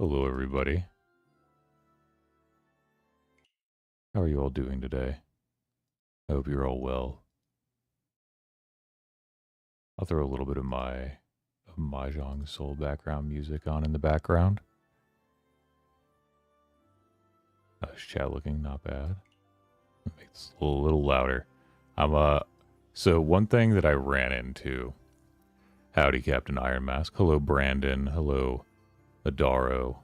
Hello, everybody. How are you all doing today? I hope you're all well. I'll throw a little bit of my Mahjong Soul background music on in the background. How's chat looking? Not bad. Make this a little louder. So one thing that I ran into. Howdy, Captain Iron Mask. Hello, Brandon. Hello, Adaro.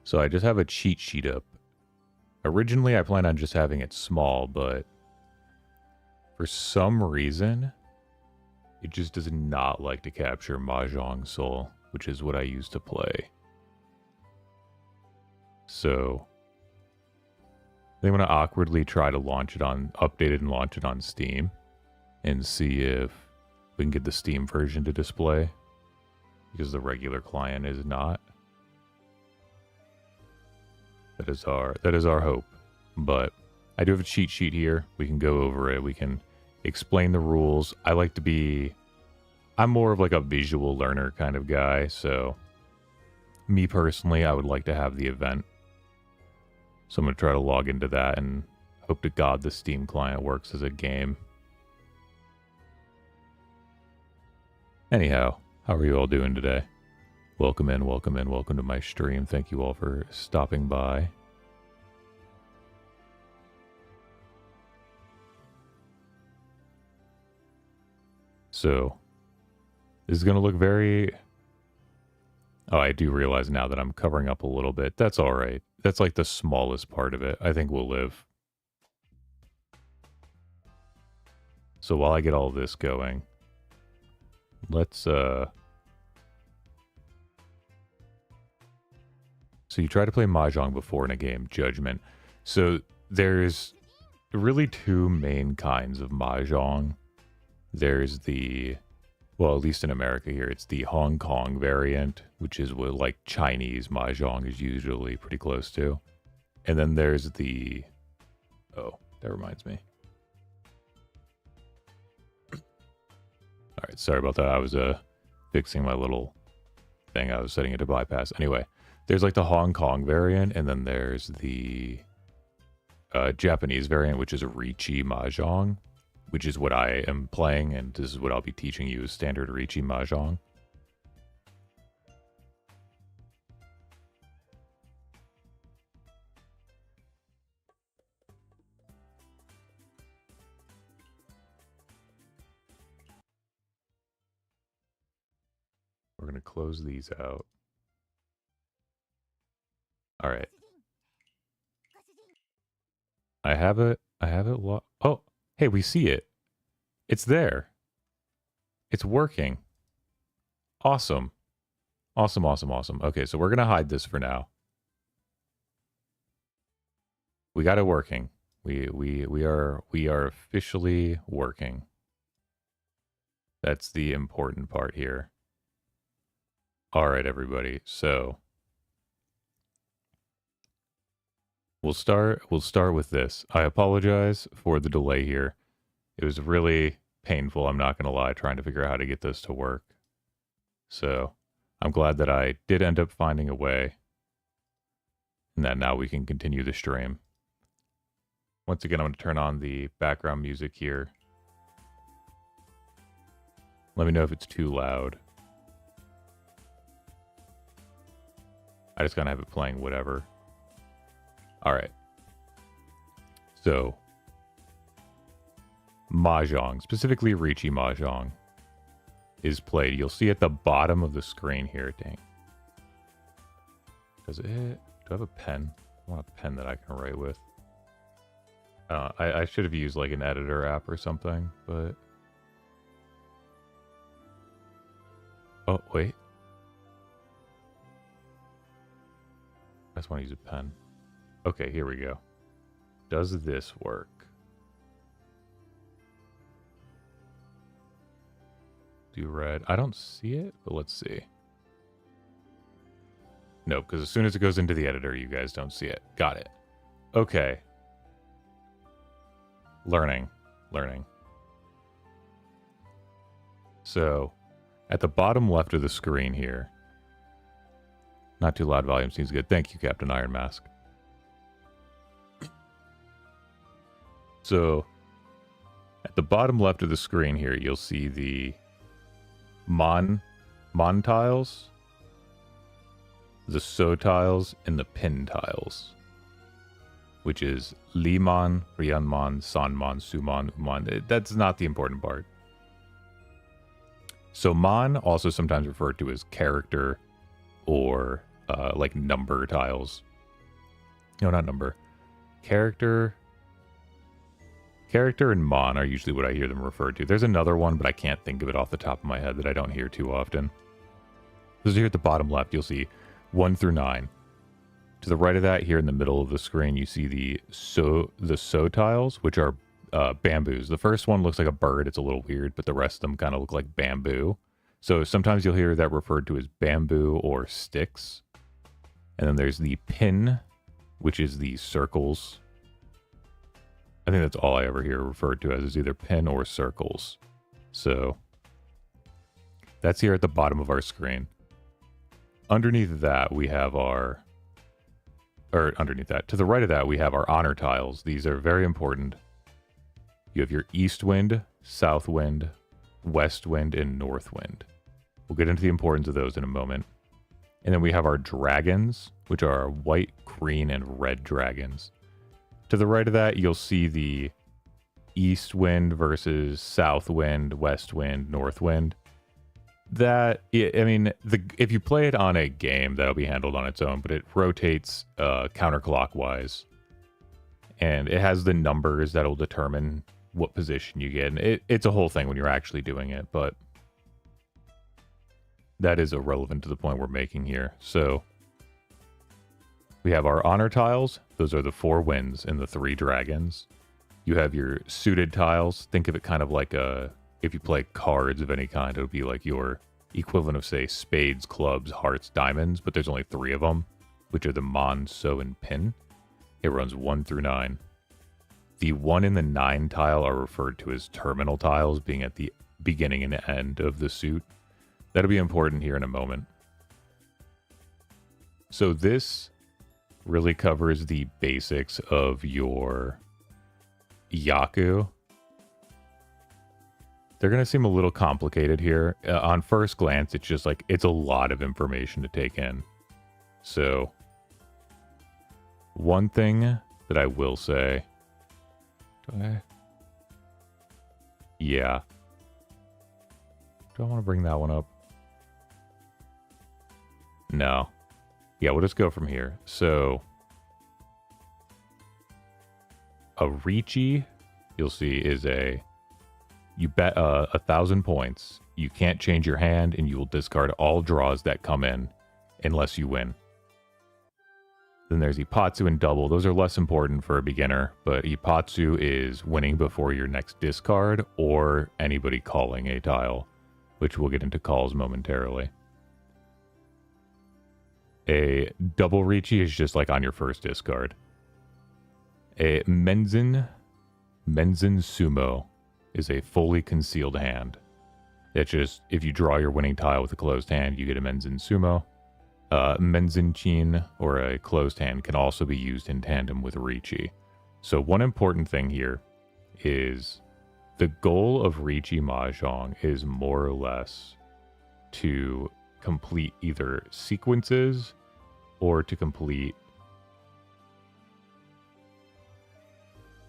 So I just have a cheat sheet up. Originally, I planned on just having it small, but for some reason, it just does not like to capture Mahjong Soul, which is what I used to play. So they want to awkwardly try to launch it on, update it and launch it on Steam and see if we can get the Steam version to display because the regular client is not. That is our hope. But I do have a cheat sheet here. We can go over it. We can explain the rules. I'm more of like a visual learner kind of guy, so me personally, I would like to have the event. So I'm going to try to log into that and hope to God the Steam client works as a game. Anyhow, how are you all doing today? Welcome in, welcome in, welcome to my stream. Thank you all for stopping by. So, this is going to look very... Oh, I do realize now that I'm covering up a little bit. That's all right. That's like the smallest part of it. I think we'll live. So while I get all this going, let's... So you try to play Mahjong before in a game, Judgment. So there's really two main kinds of Mahjong. There's the... Well, at least in America here, it's the Hong Kong variant, which is what like Chinese Mahjong is usually pretty close to. And then there's the... Oh, that reminds me. Alright, sorry about that. I was fixing my little thing. I was setting it to bypass. Anyway, there's like the Hong Kong variant, and then there's the Japanese variant, which is Riichi Mahjong, which is what I am playing, and this is what I'll be teaching you, is standard Riichi Mahjong. We're going to close these out. All right. I have it. Oh, hey, we see it. It's there. It's working. Awesome. Awesome, awesome, awesome. Okay, so we're going to hide this for now. We got it working. We are officially working. That's the important part here. All right, everybody. So we'll start with this. I apologize for the delay here. It was really painful, I'm not going to lie, trying to figure out how to get this to work. So I'm glad that I did end up finding a way, and that now we can continue the stream. Once again, I'm going to turn on the background music here. Let me know if it's too loud. I just gotta have it playing whatever. All right. So, Mahjong, specifically Riichi Mahjong, is played. You'll see at the bottom of the screen here. Dang. Do I have a pen? I want a pen that I can write with. I should have used like an editor app or something, but... Oh, wait. I just want to use a pen. Okay, here we go. Does this work? Do red. I don't see it, but let's see. No, because as soon as it goes into the editor, you guys don't see it. Got it. Okay. Learning. So, at the bottom left of the screen here, Not too loud volume seems good. Thank you, Captain Iron Mask. So, at the bottom left of the screen here, you'll see the Mon tiles, the So tiles, and the Pin tiles, which is Limon, Rianmon, Sanmon, Sumon, Umon. That's not the important part. So Mon, also sometimes referred to as character or like number tiles. No, not number. Character and Mon are usually what I hear them referred to. There's another one, but I can't think of it off the top of my head that I don't hear too often. So here at the bottom left, you'll see 1 through 9. To the right of that, here in the middle of the screen, you see the So tiles, which are bamboos. The first one looks like a bird. It's a little weird, but the rest of them kind of look like bamboo. So sometimes you'll hear that referred to as bamboo or sticks. And then there's the Pin, which is the circles. I think that's all I ever hear referred to as, is either pin or circles. So that's here at the bottom of our screen. Underneath that, we have our... Or underneath that, to the right of that, we have our honor tiles. These are very important. You have your east wind, south wind, west wind, and north wind. We'll get into the importance of those in a moment. And then we have our dragons, which are our white, green, and red dragons. To the right of that, you'll see the east wind versus south wind, west wind, north wind. That, I mean, if you play it on a game, that'll be handled on its own, but it rotates counterclockwise. And it has the numbers that'll determine what position you get. And it's a whole thing when you're actually doing it, but that is irrelevant to the point we're making here. So we have our honor tiles. Those are the 4 winds and the 3 dragons. You have your suited tiles. Think of it kind of like if you play cards of any kind, it would be like your equivalent of, say, spades, clubs, hearts, diamonds, but there's only 3 of them, which are the Mon, So, and Pin. It runs 1 through 9. The 1 and the 9 tile are referred to as terminal tiles, being at the beginning and end of the suit. That'll be important here in a moment. So this really covers the basics of your Yaku. They're going to seem a little complicated here. On first glance, it's just like, it's a lot of information to take in. So, one thing that I will say... Yeah. Do I want to bring that one up? No. Yeah, we'll just go from here. So, a Riichi, you'll see, is a... You bet 1,000 points. You can't change your hand, and you will discard all draws that come in, unless you win. Then there's Ipatsu and Double. Those are less important for a beginner, but Ipatsu is winning before your next discard, or anybody calling a tile, which we'll get into calls momentarily. A Double Riichi is just like on your first discard. A Menzen Sumo is a fully concealed hand. It's just, if you draw your winning tile with a closed hand, you get a Menzen Sumo. Menzen Chin, or a closed hand, can also be used in tandem with Riichi. So one important thing here is the goal of Riichi Mahjong is more or less to complete either sequences or to complete...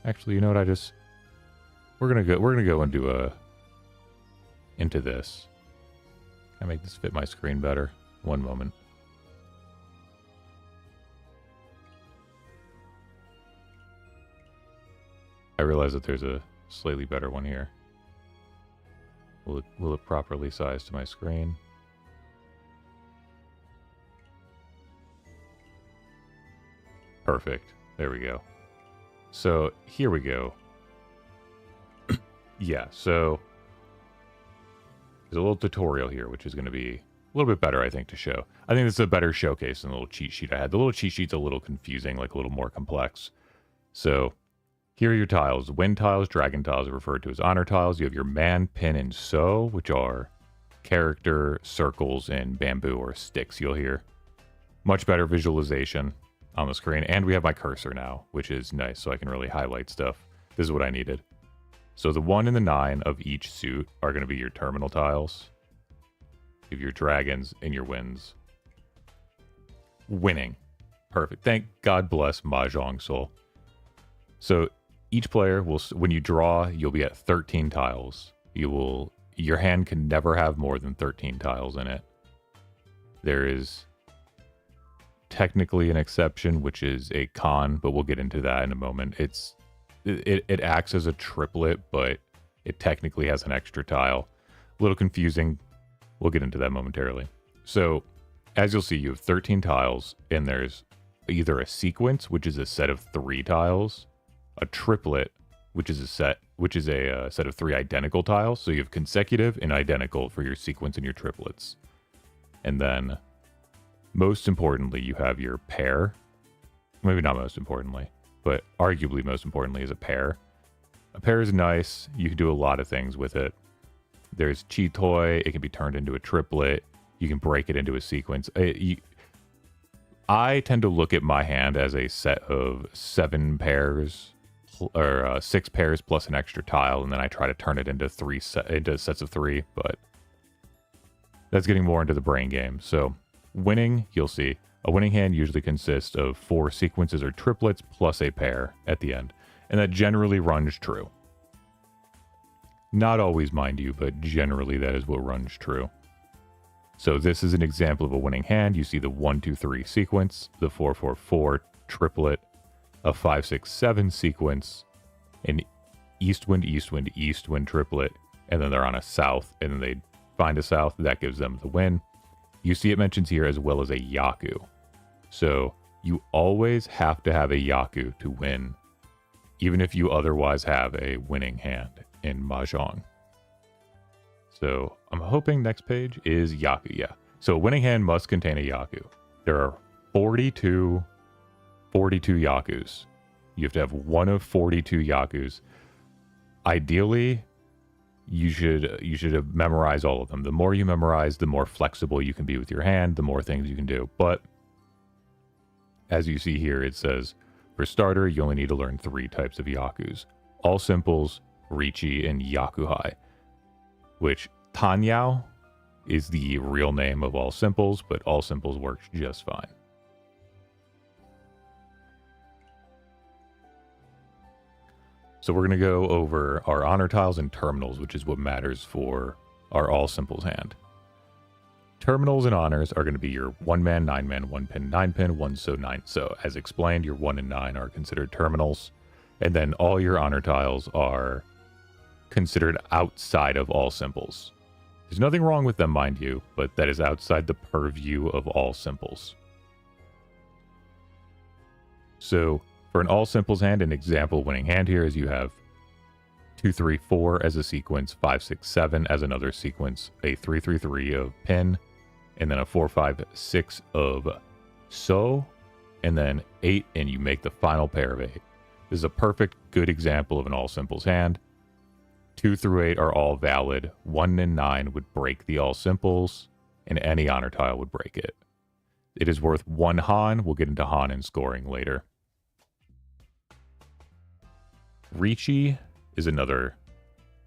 Actually, you know what, we're gonna go into this. Can I make this fit my screen better? One moment. I realize that there's a slightly better one here. Will it properly size to my screen? Perfect. There we go. So here we go. Yeah, so there's a little tutorial here, which is going to be a little bit better, I think, to show. I think this is a better showcase than the little cheat sheet I had. The little cheat sheet's a little confusing, like a little more complex. So here are your tiles. Wind tiles, dragon tiles are referred to as honor tiles. You have your man, pin, and so, which are character, circles, and bamboo or sticks, you'll hear. Much better visualization on the screen. And we have my cursor now, which is nice, so I can really highlight stuff. This is what I needed. So the 1 and the 9 of each suit are going to be your terminal tiles. Of your dragons and your wins. Winning. Perfect. Thank God bless Mahjong Soul. So each player will, when you draw, you'll be at 13 tiles. Your hand can never have more than 13 tiles in it. There is technically an exception, which is a con, but we'll get into that in a moment. It acts as a triplet, but it technically has an extra tile. A little confusing. We'll get into that momentarily. So, as you'll see, you have 13 tiles, and there's either a sequence, which is a set of 3 tiles, a triplet, which is a set of 3 identical tiles. So you have consecutive and identical for your sequence and your triplets. And then, most importantly, you have your pair. Maybe not most importantly, but arguably most importantly is a pair. A pair is nice. You can do a lot of things with it. There's Chitoi. It can be turned into a triplet. You can break it into a sequence. I tend to look at my hand as a set of 7 pairs, or 6 pairs plus an extra tile, and then I try to turn it into into sets of 3. But that's getting more into the brain game. So winning, you'll see, a winning hand usually consists of 4 sequences or triplets plus a pair at the end, and that generally runs true. Not always, mind you, but generally that is what runs true. So this is an example of a winning hand. You see the 1, 2, 3 sequence, the 4, 4, 4 triplet, a 5, 6, 7 sequence, an east wind, east wind, east wind triplet, and then they're on a south, and then they find a south. That gives them the win. You see it mentions here as well as a Yaku. So you always have to have a Yaku to win, even if you otherwise have a winning hand in Mahjong. So I'm hoping next page is Yaku. Yeah. So a winning hand must contain a Yaku. There are 42 Yakus. You have to have one of 42 Yakus. Ideally, you should have memorized all of them. The more you memorize, the more flexible you can be with your hand, the more things you can do. But as you see here, it says, for starter, you only need to learn 3 types of Yakus. All simples, Riichi, and Yakuhai. Which Tanyao is the real name of all simples, but all simples works just fine. So we're going to go over our honor tiles and terminals, which is what matters for our all simples hand. Terminals and honors are going to be your 1-man, 9-man, 1-pin, 9-pin, 1-so, 9. So as explained, your 1 and 9 are considered terminals. And then all your honor tiles are considered outside of all simples. There's nothing wrong with them, mind you, but that is outside the purview of all simples. So for an all simples hand, an example winning hand here is you have 2, 3, 4 as a sequence, 5, 6, 7 as another sequence, a 3, 3, 3 of pin, and then a 4, 5, 6 of so, and then 8, and you make the final pair of 8. This is a perfect, good example of an all simples hand. 2 through 8 are all valid. 1 and 9 would break the all simples, and any honor tile would break it. It is worth 1 Han. We'll get into Han and scoring later. Riichi is another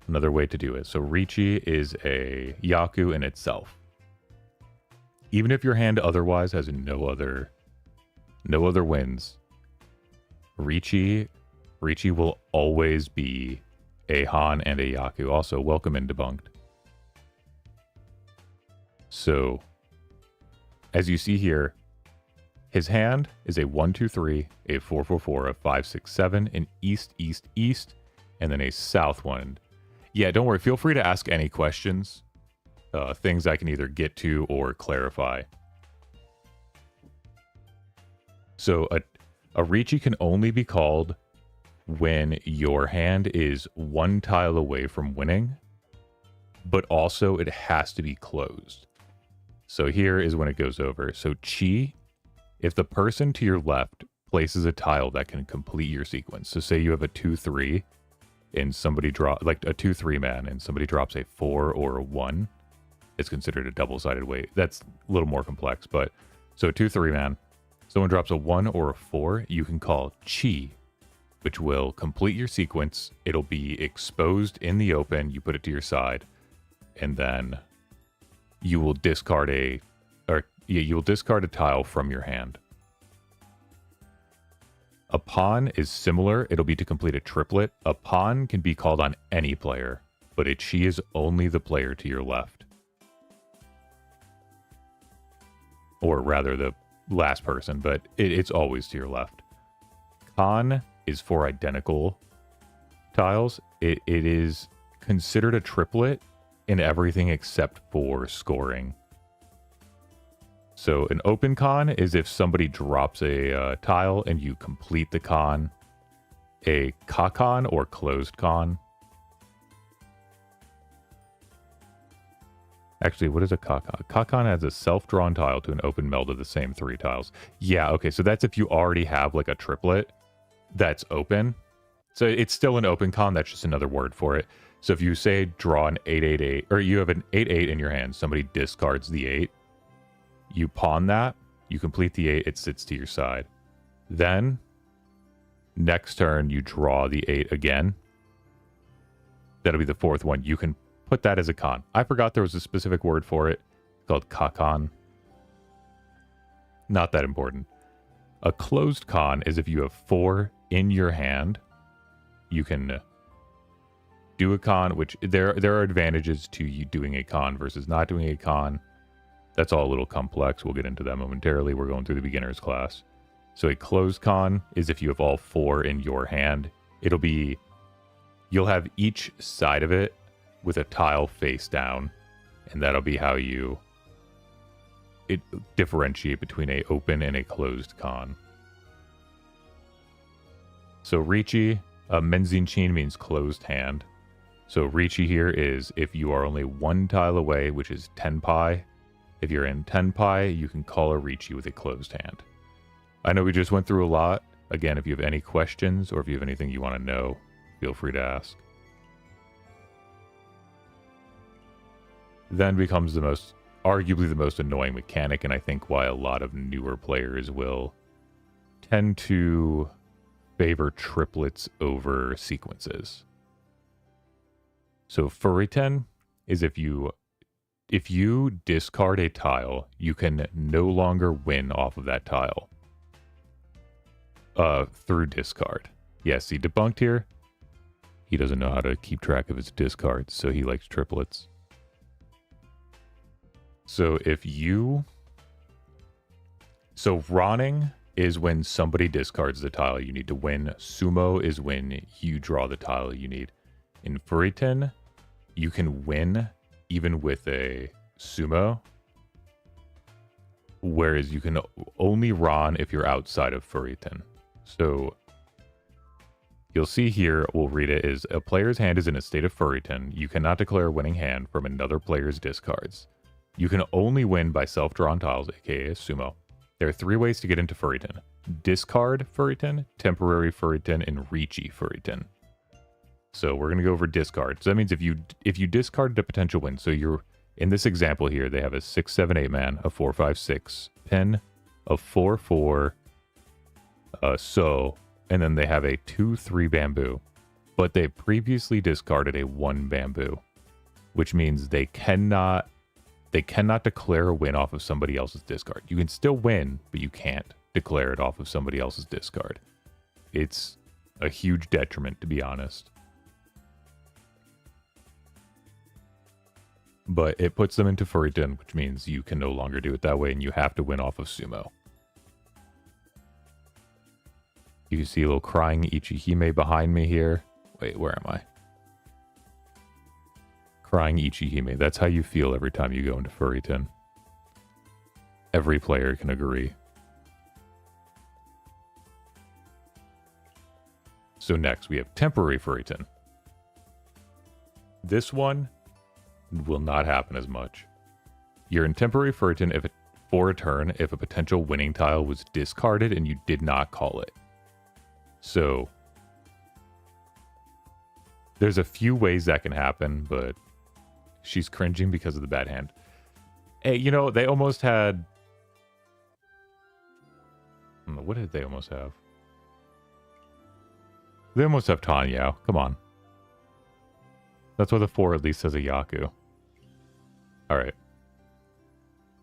way to do it. So Riichi is a Yaku in itself. Even if your hand otherwise has no other wins, Riichi will always be a Han and a Yaku. Also, welcome in Debunked. So, as you see here, his hand is a 1, 2, 3, a 4, 4, 4, a 5, 6, 7, an east, east, east, and then a south one. Yeah, don't worry. Feel free to ask any questions. Things I can either get to or clarify. So, a Riichi can only be called when your hand is 1 tile away from winning, but also it has to be closed. So here is when it goes over. So Chi, if the person to your left places a tile that can complete your sequence, so say you have a 2-3 and somebody like a 2-3 man, and somebody drops a 4 or a 1, it's considered a double-sided weight. That's a little more complex, but So 2/3 man. Someone drops a 1 or a 4, you can call Chi, which will complete your sequence. It'll be exposed in the open. You put it to your side, and then you will discard you will discard a tile from your hand. A pawn is similar. It'll be to complete a triplet. A pawn can be called on any player, but a Chi is only the player to your left. Or rather, the last person, but it's always to your left. Con is for identical tiles. It is considered a triplet in everything except for scoring. So an open con is if somebody drops a tile and you complete the con. A kakon or closed con. Actually, what is a kakon? Kakon adds a self-drawn tile to an open meld of the same 3 tiles. Yeah, okay, so that's if you already have like a triplet that's open. So it's still an open con, that's just another word for it. So if you say draw an 8/8/8, or you have an 8/8 in your hand, somebody discards the 8, you pawn that, you complete the 8, it sits to your side. Then, next turn, you draw the 8 again. That'll be the 4th one. You can put that as a con. I forgot there was a specific word for it called kakon. Not that important. A closed con is if you have 4 in your hand. You can do a con, which there are advantages to you doing a con versus not doing a con. That's all a little complex. We'll get into that momentarily. We're going through the beginner's class. So a closed con is if you have all 4 in your hand. You'll have each side of it with a tile face down, and that'll be how you differentiate between a open and a closed con. So Riichi, Menzinchin means closed hand. So Riichi here is if you are only 1 tile away, which is Tenpai. If you're in Tenpai, you can call a Riichi with a closed hand. I know we just went through a lot. Again, if you have any questions or if you have anything you want to know, feel free to ask. Then becomes arguably the most annoying mechanic, and I think why a lot of newer players will tend to favor triplets over sequences. So Furiten is if you discard a tile, you can no longer win off of that tile. Through discard. Yes, he debunked here. He doesn't know how to keep track of his discards, so he likes triplets. So Ronning is when somebody discards the tile you need to win. Sumo is when you draw the tile you need. In Furiten, you can win even with a sumo, whereas you can only Ron if you're outside of Furiten. So you'll see here, we'll read it, is a player's hand is in a state of Furiten. You cannot declare a winning hand from another player's discards. You can only win by self-drawn tiles, aka sumo. There are 3 ways to get into Furiten. Discard Furiten, temporary Furiten, and Riichi Furiten. So we're going to go over discard. So that means if you discarded a potential win, so you're in this example here, they have a 6/7/8 man, a 4/5/6 pin, a 4/4, and then they have a 2/3 bamboo. But they previously discarded a 1 bamboo, which means they cannot declare a win off of somebody else's discard. You can still win, but you can't declare it off of somebody else's discard. It's a huge detriment, to be honest. But it puts them into Furiten, which means you can no longer do it that way, and you have to win off of sumo. You see a little crying Ichihime behind me here. Wait, where am I? Crying Ichihime. That's how you feel every time you go into Furiten. Every player can agree. So next, we have temporary Furiten. This one will not happen as much. You're in temporary Furiten for a turn if a potential winning tile was discarded and you did not call it. So there's a few ways that can happen, but she's cringing because of the bad hand. Hey, you know, they almost had What did they almost have? They almost have Tanyao. Come on. That's why the 4 at least has a Yaku. Alright.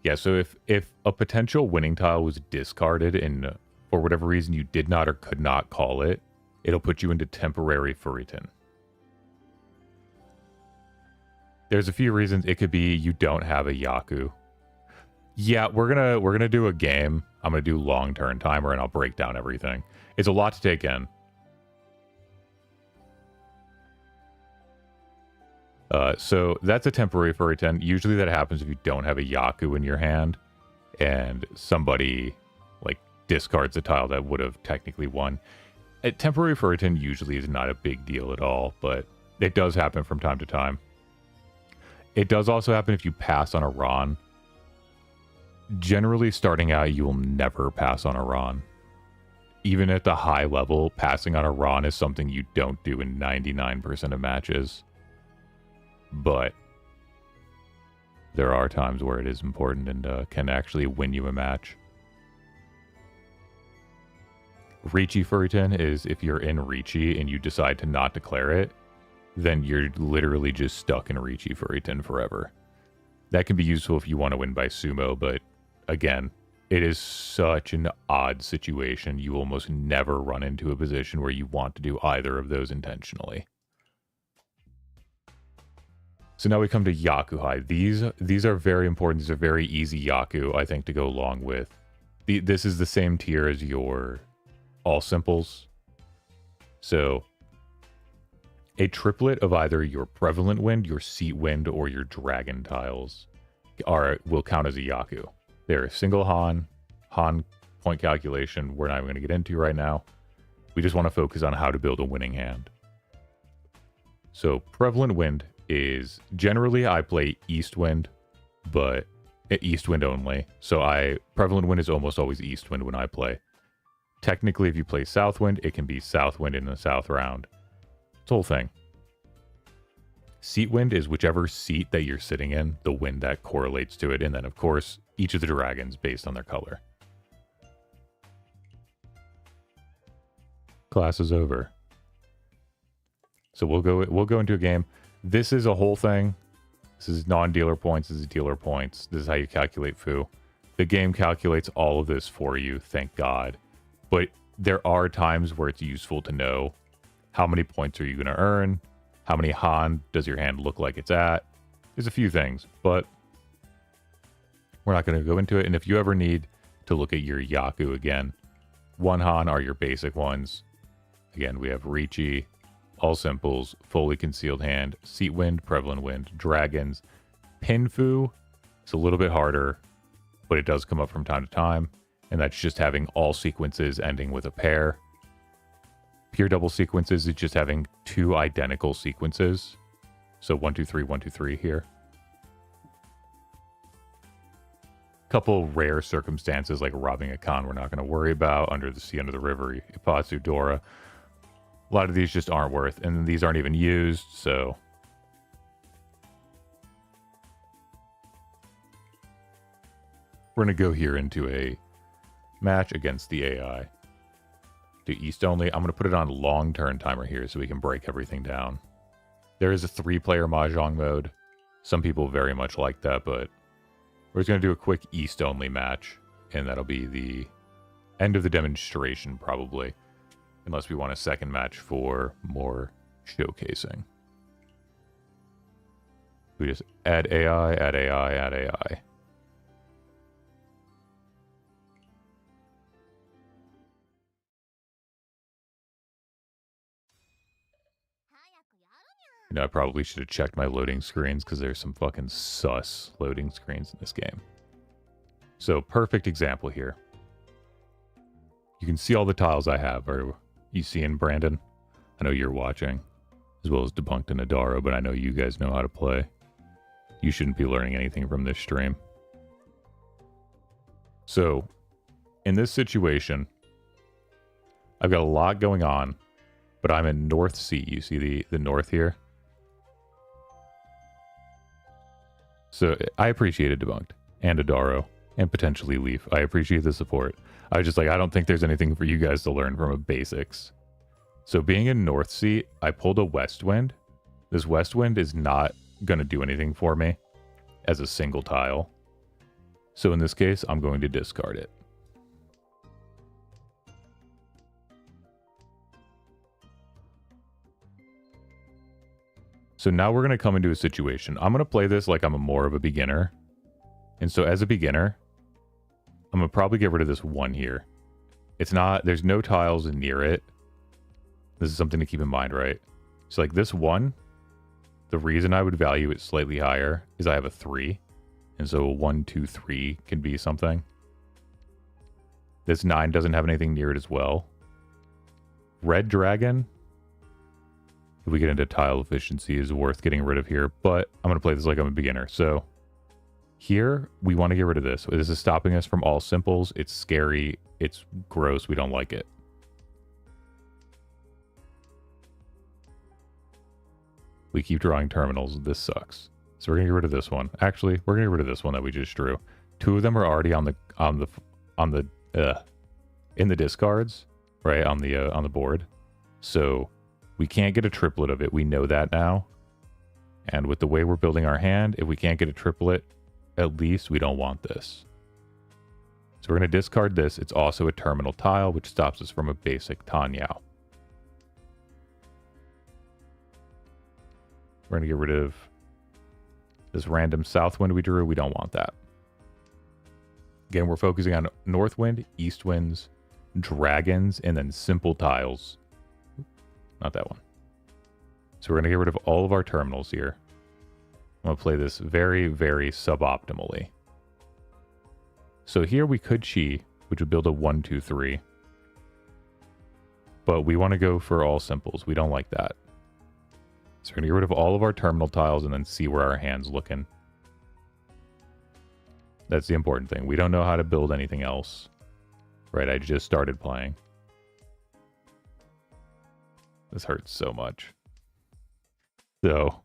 Yeah, so if a potential winning tile was discarded and for whatever reason you did not or could not call it, it'll put you into temporary Furitan. There's a few reasons. It could be you don't have a Yaku. Yeah, we're gonna do a game. I'm gonna do long turn timer and I'll break down everything. It's a lot to take in. So that's a temporary Furitan. Usually that happens if you don't have a Yaku in your hand and somebody like discards a tile that would have technically won. A temporary Furitan usually is not a big deal at all, but it does happen from time to time. It does also happen if you pass on a Ron. Generally, starting out, you will never pass on a Ron. Even at the high level, passing on a Ron is something you don't do in 99% of matches. But there are times where it is important and can actually win you a match. Riichi Furitan is if you're in Riichi and you decide to not declare it, then you're literally just stuck in Riichi Furitan forever. That can be useful if you want to win by sumo, but again, it is such an odd situation. You almost never run into a position where you want to do either of those intentionally. So now we come to Yakuhai. These are very important. These are very easy Yaku, I think, to go along with. This is the same tier as your all simples. So a triplet of either your prevalent wind, your seat wind, or your dragon tiles will count as a Yaku. They're a single Han point calculation we're not even going to get into right now. We just want to focus on how to build a winning hand. So prevalent wind is generally I play east wind, but east wind only. So prevalent wind is almost always east wind when I play. Technically, if you play south wind, it can be south wind in the south round. It's the whole thing. Seat wind is whichever seat that you're sitting in, the wind that correlates to it, and then of course each of the dragons based on their color. Class is over. So we'll go into a game. This is a whole thing. This is non-dealer points. This is dealer points. This is how you calculate foo. The game calculates all of this for you, thank God. But there are times where it's useful to know how many points are you going to earn, how many Han does your hand look like it's at. There's a few things, but we're not going to go into it. And if you ever need to look at your Yaku again, 1 Han are your basic ones. Again, we have Riichi, all simples, fully concealed hand, seat wind, prevalent wind, dragons. Pinfu, it's a little bit harder, but it does come up from time to time. And that's just having all sequences ending with a pair. Pure double sequences is just having 2 identical sequences. So 1, 2, 3, 1, 2, 3 here. Couple rare circumstances like robbing a Khan we're not going to worry about. Under the sea, under the river, Ipatsu, Dora. A lot of these just aren't worth, and these aren't even used, so. We're going to go here into a match against the AI. Do east only. I'm going to put it on long turn timer here so we can break everything down. There is a 3-player Mahjong mode. Some people very much like that, but we're just going to do a quick east only match, and that'll be the end of the demonstration probably, unless we want a second match for more showcasing. We just add AI, add AI, add AI. You know, I probably should have checked my loading screens because there's some fucking sus loading screens in this game. So, perfect example here. You can see all the tiles I have. Are you seeing, Brandon? I know you're watching, as well as Debunked and Adaro, but I know you guys know how to play. You shouldn't be learning anything from this stream. So, in this situation, I've got a lot going on, but I'm in North C. You see the north here? So I appreciate it, Debunked and Adaro. And potentially Leaf. I appreciate the support. I was just like, I don't think there's anything for you guys to learn from a basics. So being in North Sea, I pulled a West Wind. This West Wind is not going to do anything for me as a single tile. So in this case, I'm going to discard it. So now we're going to come into a situation. I'm going to play this like I'm more of a beginner. And so as a beginner, I'm going to probably get rid of this one here. There's no tiles near it. This is something to keep in mind, right? So like this one, the reason I would value it slightly higher is I have a 3. And so a 1, 2, 3 can be something. This 9 doesn't have anything near it as well. Red Dragon, if we get into tile efficiency, is worth getting rid of here. But I'm going to play this like I'm a beginner. So here, we want to get rid of this. This is stopping us from all simples. It's scary. It's gross. We don't like it. We keep drawing terminals. This sucks. So we're going to get rid of this one. Actually, we're going to get rid of this one that we just drew. 2 of them are already in the discards, right? On the board. So we can't get a triplet of it. We know that now. And with the way we're building our hand, if we can't get a triplet, at least we don't want this. So we're going to discard this. It's also a terminal tile, which stops us from a basic Tanyao. We're going to get rid of this random south wind we drew. We don't want that. Again, we're focusing on north wind, east winds, dragons, and then simple tiles. Not that one. So we're going to get rid of all of our terminals here. I'm going to play this very, very suboptimally. So here we could Chi, which would build a 1, 2, 3. But we want to go for all simples. We don't like that. So we're going to get rid of all of our terminal tiles and then see where our hand's looking. That's the important thing. We don't know how to build anything else. Right, I just started playing. This hurts so much. So,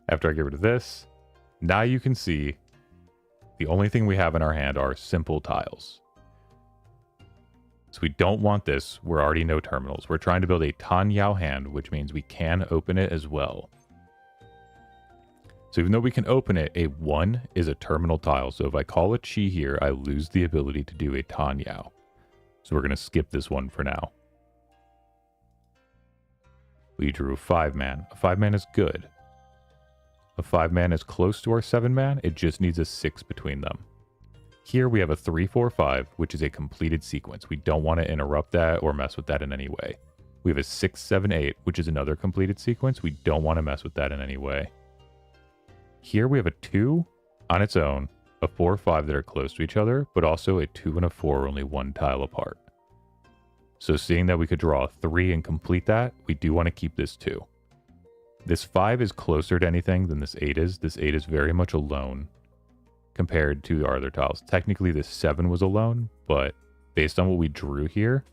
after I get rid of this, now you can see the only thing we have in our hand are simple tiles. So we don't want this. We're already no terminals. We're trying to build a Tanyao hand, which means we can open it as well. So even though we can open it, a 1 is a terminal tile. So if I call a Chi here, I lose the ability to do a Tanyao. So we're going to skip this one for now. We drew a 5-man. A 5-man is good. A 5-man is close to our 7-man. It just needs a 6 between them. Here we have a 3, 4, 5, which is a completed sequence. We don't want to interrupt that or mess with that in any way. We have a 6, 7, 8, which is another completed sequence. We don't want to mess with that in any way. Here we have a 2 on its own, a 4, 5 that are close to each other, but also a 2 and a 4 only one tile apart. So seeing that we could draw a 3 and complete that, we do want to keep this 2. This 5 is closer to anything than this 8 is. This 8 is very much alone compared to our other tiles. Technically, this 7 was alone, but based on what we drew here,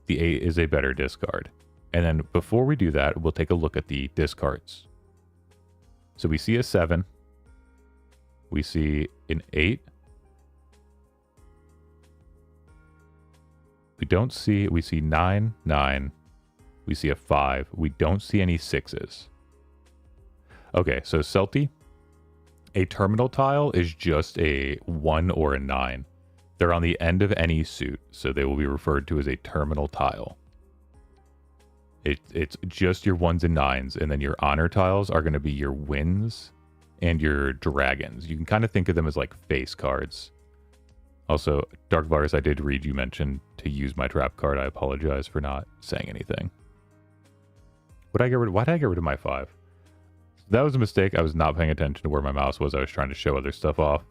the 8 is a better discard. And then before we do that, we'll take a look at the discards. So we see a 7. We see an 8. We see 9, 9. We see a 5. We don't see any 6s. Okay, so Celti, a terminal tile is just a 1 or a 9. They're on the end of any suit, so they will be referred to as a terminal tile. It's just your 1s and 9s, and then your honor tiles are going to be your wins and your dragons. You can kind of think of them as like face cards. Also, Dark Virus, I did read you mentioned to use my trap card. I apologize for not saying anything. Why did I get rid of my 5? That was a mistake. I was not paying attention to where my mouse was. I was trying to show other stuff off.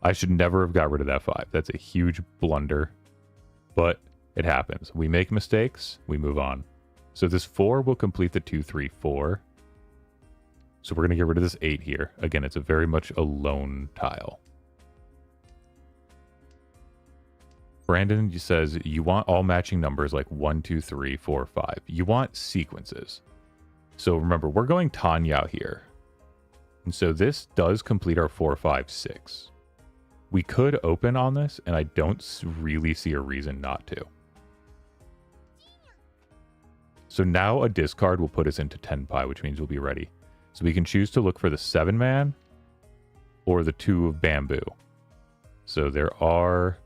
I should never have got rid of that 5. That's a huge blunder. But it happens. We make mistakes. We move on. So this 4 will complete the 2, 3, 4. So we're going to get rid of this 8 here. Again, it's a very much a lone tile. Brandon says, you want all matching numbers like 1, 2, 3, 4, 5. You want sequences. So remember, we're going Tanyao here. And so this does complete our 4, 5, 6. We could open on this, and I don't really see a reason not to. So now a discard will put us into Tenpai, which means we'll be ready. So we can choose to look for the 7-man or the 2 of bamboo. So there are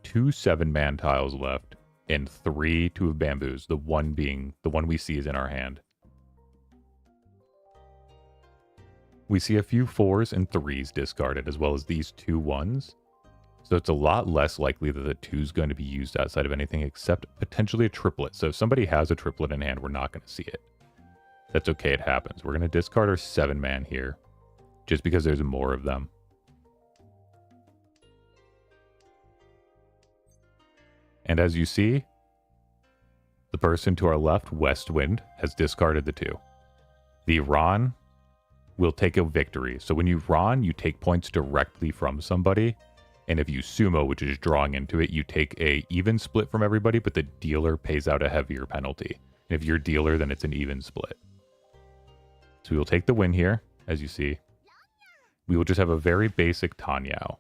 2 7-man tiles left and 3 2 of bamboos, the one being the one we see is in our hand. We see a few 4s and 3s discarded, as well as these 2 1s. So it's a lot less likely that the 2 is going to be used outside of anything except potentially a triplet. So if somebody has a triplet in hand, we're not going to see it. That's okay, it happens. We're going to discard our 7-man here, just because there's more of them. And as you see, the person to our left, Westwind, has discarded the 2. The Ron will take a victory. So when you Ron, you take points directly from somebody. And if you Sumo, which is drawing into it, you take a even split from everybody, but the dealer pays out a heavier penalty. And if you're dealer, then it's an even split. So we will take the win here, as you see. We will just have a very basic Tanyao.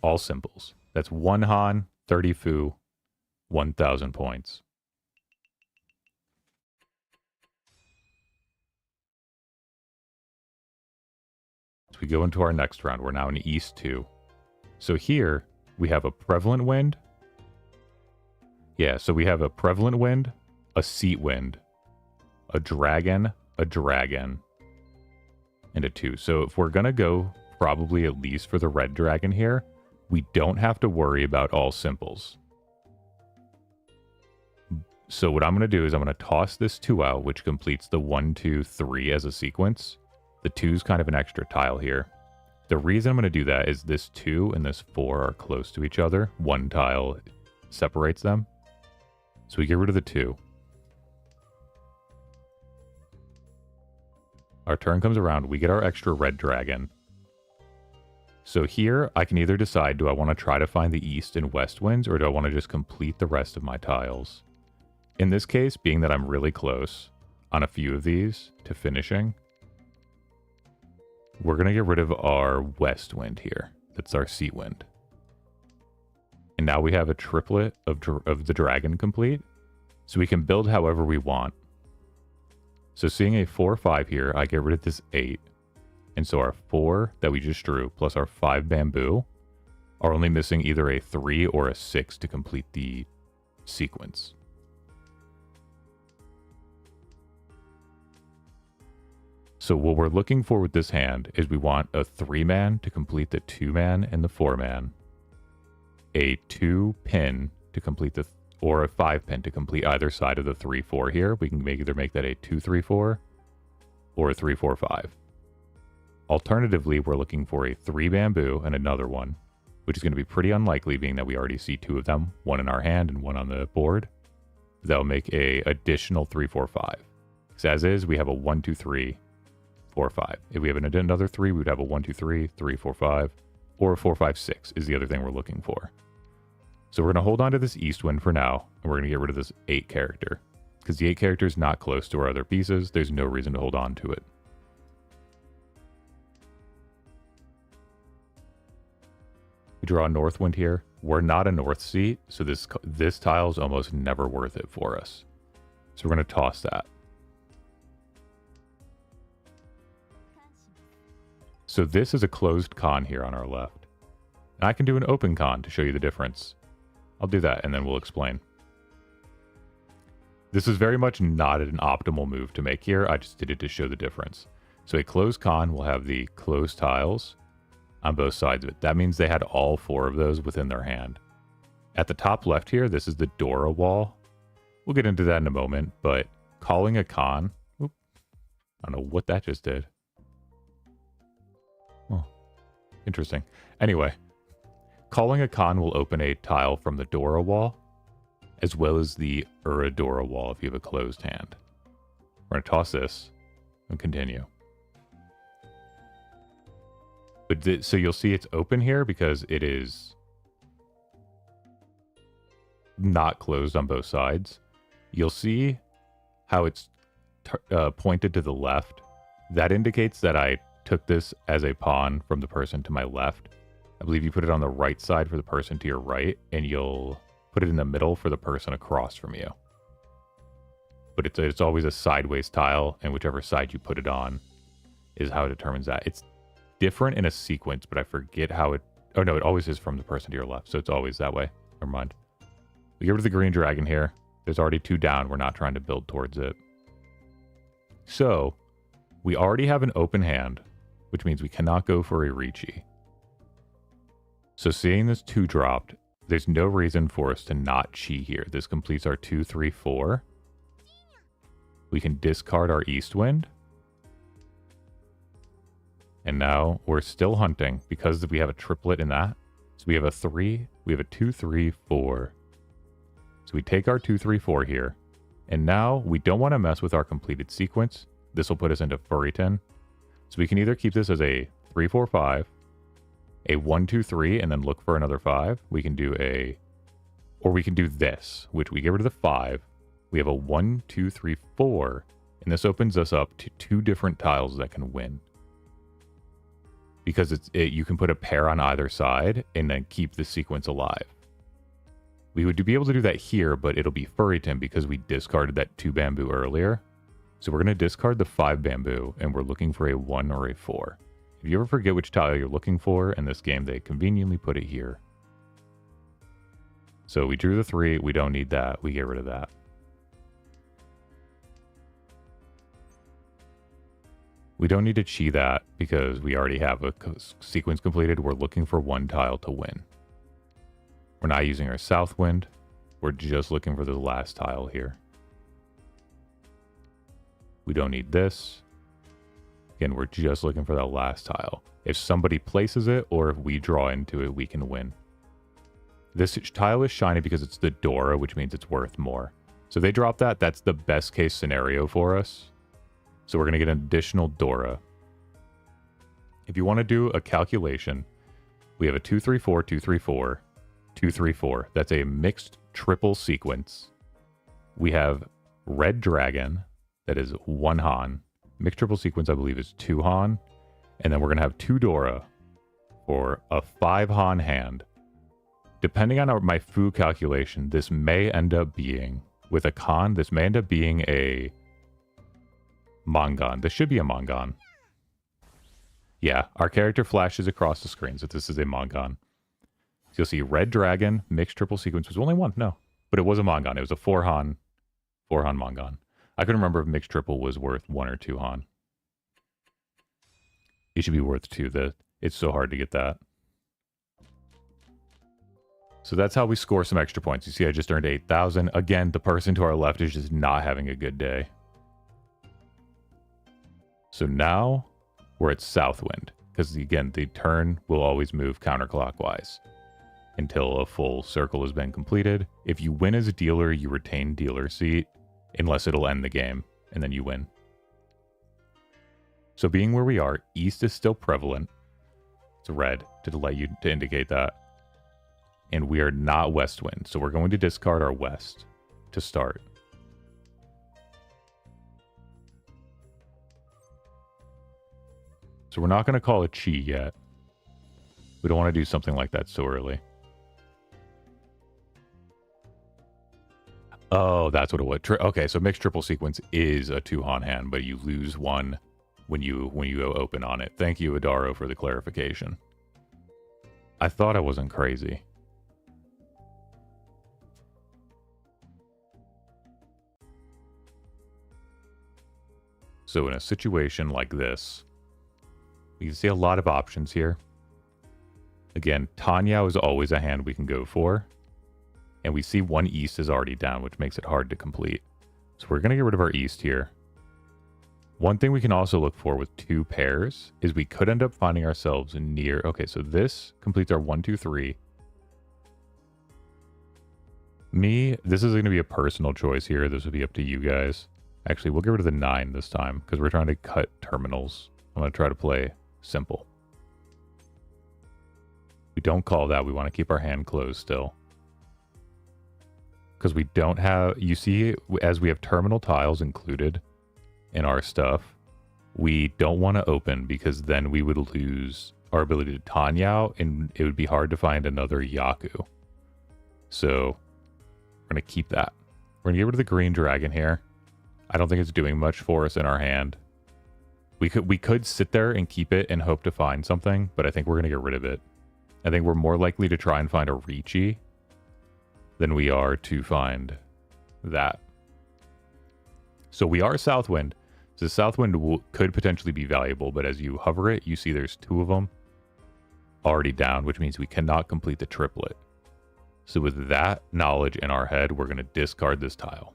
All simples. That's 1 Han, 30 Fu, 1,000 points. So we go into our next round. We're now in East 2. So here, we have a Prevalent Wind. Yeah, so we have a Prevalent Wind, a Seat Wind, a Dragon, and a 2. So if we're going to go probably at least for the Red Dragon here, we don't have to worry about all simples. So what I'm going to do is I'm going to toss this 2 out, which completes the 1, 2, 3 as a sequence. The 2 is kind of an extra tile here. The reason I'm going to do that is this 2 and this 4 are close to each other. 1 tile separates them. So we get rid of the 2. Our turn comes around. We get our extra Red Dragon. So here, I can either decide, do I want to try to find the East and West Winds, or do I want to just complete the rest of my tiles? In this case, being that I'm really close on a few of these to finishing, we're going to get rid of our West Wind here. That's our Seat Wind. And now we have a triplet of the Dragon complete, so we can build however we want. So seeing a 4-5 here, I get rid of this 8. And so our 4 that we just drew, plus our 5 bamboo, are only missing either a 3 or a 6 to complete the sequence. So what we're looking for with this hand is we want a 3-man to complete the 2-man and the 4-man, a 2-pin to complete the, or a 5-pin to complete either side of the 3-4 here. We can either make that a 2-3-4 or a 3-4-5. Alternatively, we're looking for a 3 bamboo and another one, which is going to be pretty unlikely being that we already see 2 of them, one in our hand and one on the board. That'll make a additional 3-4-5. Because as is, we have a 1-2-3, 4-5. If we have another 3, we would have a 1-2-3, 3-4-5, or a 4-5-6 is the other thing we're looking for. So we're going to hold on to this East Wind for now, and we're going to get rid of this 8 character. Because the 8 character is not close to our other pieces, there's no reason to hold on to it. We draw a North Wind here. We're not a North Seat, so this tile is almost never worth it for us. So we're going to toss that. So this is a closed con here on our left. And I can do an open con to show you the difference. I'll do that and then we'll explain. This is very much not an optimal move to make here. I just did it to show the difference. So a closed con will have the closed tiles on both sides of it. That means they had all 4 of those within their hand. At the top left here, this is the Dora wall. We'll get into that in a moment, but calling a con... I don't know what that just did. Oh, interesting. Anyway, calling a con will open a tile from the Dora wall, as well as the Dora wall if you have a closed hand. We're going to toss this and continue. But so you'll see it's open here because it is not closed on both sides. You'll see how it's pointed to the left. That indicates that I took this as a pawn from the person to my left. I believe you put it on the right side for the person to your right, and you'll put it in the middle for the person across from you. But it's always a sideways tile, and whichever side you put it on is how it determines that. It's different in a sequence, but I forget how it... Oh, no, it always is from the person to your left, so it's always that way. Never mind. We get rid of the green dragon here. There's already 2 down. We're not trying to build towards it. So, we already have an open hand, which means we cannot go for a Riichi. So seeing this 2 dropped, there's no reason for us to not chi here. This completes our 2, 3, 4. We can discard our East Wind. And now we're still hunting because we have a triplet in that. So we have a 3, we have a 2, 3, 4. So we take our 2, 3, 4 here. And now we don't want to mess with our completed sequence. This will put us into Furryton. So we can either keep this as a 3, 4, 5, a 1, 2, 3, and then look for another 5. We can do a... Or we can do this, which we get rid of the 5. We have a 1, 2, 3, 4. And this opens us up to 2 different tiles that can win. Because you can put a pair on either side and then keep the sequence alive. We would be able to do that here, but it'll be Furryton because we discarded that 2 bamboo earlier. So we're going to discard the 5 bamboo, and we're looking for a 1 or a 4. If you ever forget which tile you're looking for in this game, they conveniently put it here. So we drew the 3. We don't need that. We get rid of that. We don't need to chi that because we already have a sequence completed. We're looking for 1 tile to win. We're not using our south wind. We're just looking for the last tile here. We don't need this. Again, we're just looking for that last tile. If somebody places it or if we draw into it, we can win. This tile is shiny because it's the Dora, which means it's worth more. So if they drop that, that's the best case scenario for us. So we're going to get an additional Dora. If you want to do a calculation, we have a 2, 3, 4, 2, 3, 4, 2, 3, 4. That's a mixed triple sequence. We have Red Dragon, that is 1 Han. Mixed triple sequence, I believe, is 2 Han. And then we're going to have 2 Dora for a 5 Han hand. Depending on my Fu calculation, this may end up being, with a Khan, this may end up being a Mongon. This should be a Mongon. Yeah, our character flashes across the screen, so this is a Mongon. So you'll see Red Dragon, mixed triple sequence was only 1, no. But it was a Mongon. It was a 4 Han Mongon. I couldn't remember if mixed triple was worth 1 or 2 Han. It should be worth 2. It's so hard to get that. So that's how we score some extra points. You see, I just earned 8,000. Again, the person to our left is just not having a good day. So now we're at Southwind, because again, the turn will always move counterclockwise until a full circle has been completed. If you win as a dealer, you retain dealer seat, unless it'll end the game, and then you win. So being where we are, east is still prevalent. It's red to indicate that. And we are not west wind, so we're going to discard our west to start. So we're not going to call it chi yet. We don't want to do something like that so early. Oh, that's what it was. Okay, so mixed triple sequence is a 2 Han hand, but you lose 1 when you go open on it. Thank you, Adaro, for the clarification. I thought I wasn't crazy. So in a situation like this, you can see a lot of options here. Again, Tanya is always a hand we can go for. And we see 1 east is already down, which makes it hard to complete. So we're going to get rid of our east here. One thing we can also look for with 2 pairs is we could end up finding ourselves near... Okay, so this completes our 1, 2, 3. This is going to be a personal choice here. This would be up to you guys. Actually, we'll get rid of the 9 this time because we're trying to cut terminals. I'm going to try to play simple. We don't call that. We want to keep our hand closed still. Because we don't have... You see, as we have terminal tiles included in our stuff, we don't want to open because then we would lose our ability to Tanyao, and it would be hard to find another Yaku. So we're going to keep that. We're going to get rid of the green dragon here. I don't think it's doing much for us in our hand. We could sit there and keep it and hope to find something, but I think we're going to get rid of it. I think we're more likely to try and find a Riichi than we are to find that. So we are Southwind. So Southwind could potentially be valuable, but as you hover it, you see there's 2 of them already down, which means we cannot complete the triplet. So with that knowledge in our head, we're going to discard this tile.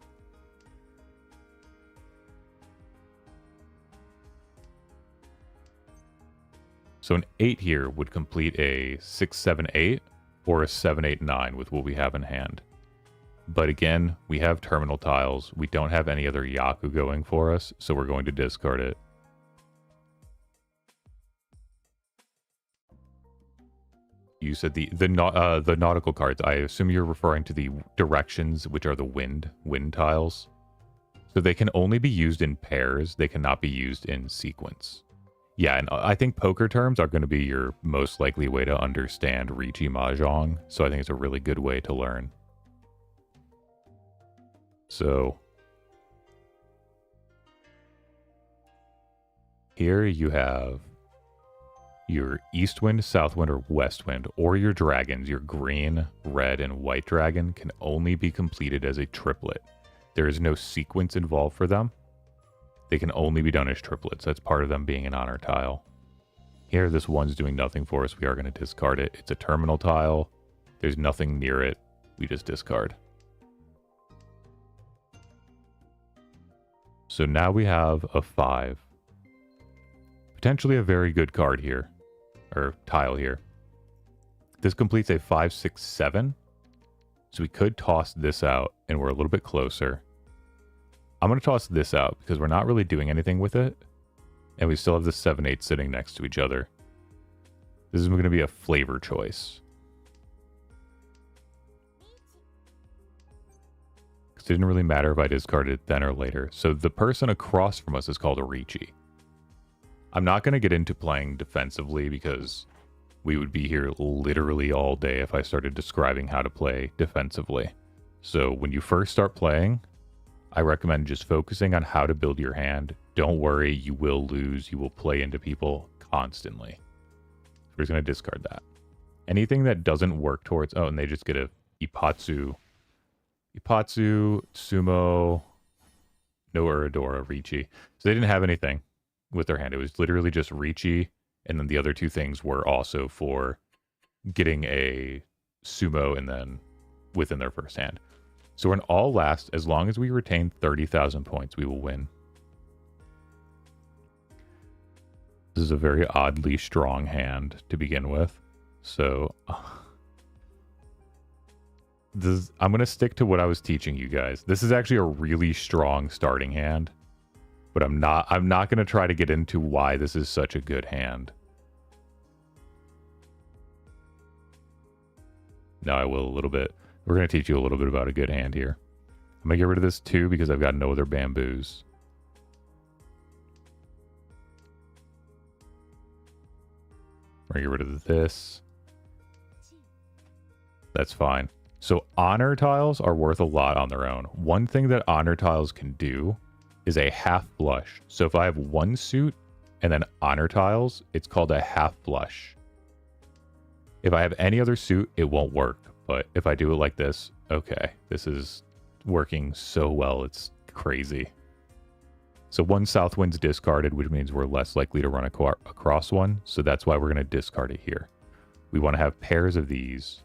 So an 8 here would complete a 6, 7, 8 or a 7, 8, 9 with what we have in hand. But again, we have terminal tiles. We don't have any other Yaku going for us, so we're going to discard it. You said the nautical cards. I assume you're referring to the directions, which are the wind tiles. So they can only be used in pairs. They cannot be used in sequence. Yeah, and I think poker terms are going to be your most likely way to understand Riichi Mahjong, so I think it's a really good way to learn. So here you have your east wind, south wind, or west wind, or your dragons. Your green, red, and white dragon can only be completed as a triplet. There is no sequence involved for them. They can only be done as triplets. That's part of them being an honor tile. Here, this one's doing nothing for us. We are going to discard it. It's a terminal tile. There's nothing near it. We just discard. So now we have a 5. Potentially a very good card here. Or tile here. This completes a 5, 6, 7. So we could toss this out, and we're a little bit closer. I'm going to toss this out because we're not really doing anything with it. And we still have the 7, 8 sitting next to each other. This is going to be a flavor choice. Because it didn't really matter if I discarded it then or later. So the person across from us is called a Riichi. I'm not going to get into playing defensively because we would be here literally all day if I started describing how to play defensively. So when you first start playing, I recommend just focusing on how to build your hand. Don't worry, you will lose. You will play into people constantly. We're just going to discard that. Anything that doesn't work towards... Oh, and they just get a Ipatsu, Sumo, no Uradora, Riichi. So they didn't have anything with their hand. It was literally just Riichi, and then the other 2 things were also for getting a Sumo and then within their first hand. So we're in all last. As long as we retain 30,000 points, we will win. This is a very oddly strong hand to begin with. So I'm going to stick to what I was teaching you guys. This is actually a really strong starting hand. But I'm not going to try to get into why this is such a good hand. No, I will a little bit. We're going to teach you a little bit about a good hand here. I'm going to get rid of this 2 because I've got no other bamboos. We're going to get rid of this. That's fine. So honor tiles are worth a lot on their own. One thing that honor tiles can do is a half blush. So if I have 1 suit and then honor tiles, it's called a half blush. If I have any other suit, it won't work. But if I do it like this, okay, this is working so well, it's crazy. So 1 south wind's discarded, which means we're less likely to run across one. So that's why we're going to discard it here. We want to have pairs of these.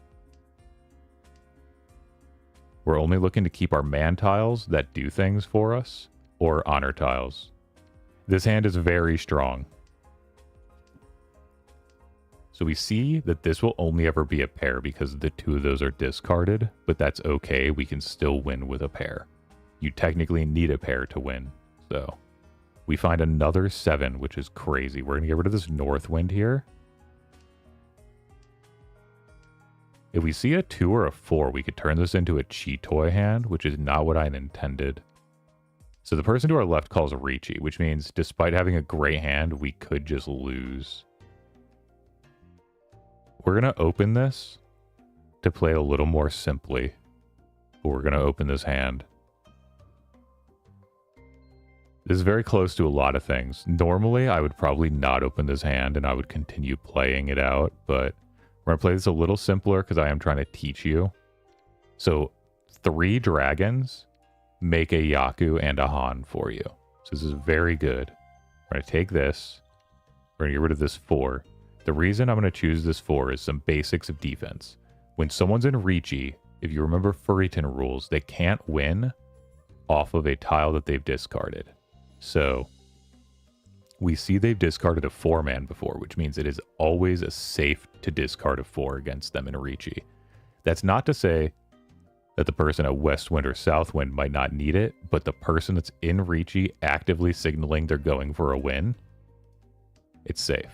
We're only looking to keep our man tiles that do things for us, or honor tiles. This hand is very strong. So we see that this will only ever be a pair because the 2 of those are discarded, but that's okay. We can still win with a pair. You technically need a pair to win. So we find another 7, which is crazy. We're going to get rid of this north wind here. If we see a 2 or a 4, we could turn this into a Chitoy hand, which is not what I intended. So the person to our left calls a Riichi, which means despite having a great hand, we could just lose. we're going to open this to play a little more simply. We're going to open this hand. This is very close to a lot of things. Normally, I would probably not open this hand and I would continue playing it out, but we're going to play this a little simpler because I am trying to teach you. So 3 dragons make a Yaku and a Han for you. So this is very good. We're going to take this. We're going to get rid of this 4. The reason I'm going to choose this 4 is some basics of defense. When someone's in Riichi, if you remember Furitan rules, they can't win off of a tile that they've discarded. So we see they've discarded a 4-man before, which means it is always a safe to discard a 4 against them in Riichi. That's not to say that the person at Westwind or Southwind might not need it, but the person that's in Riichi actively signaling they're going for a win, it's safe.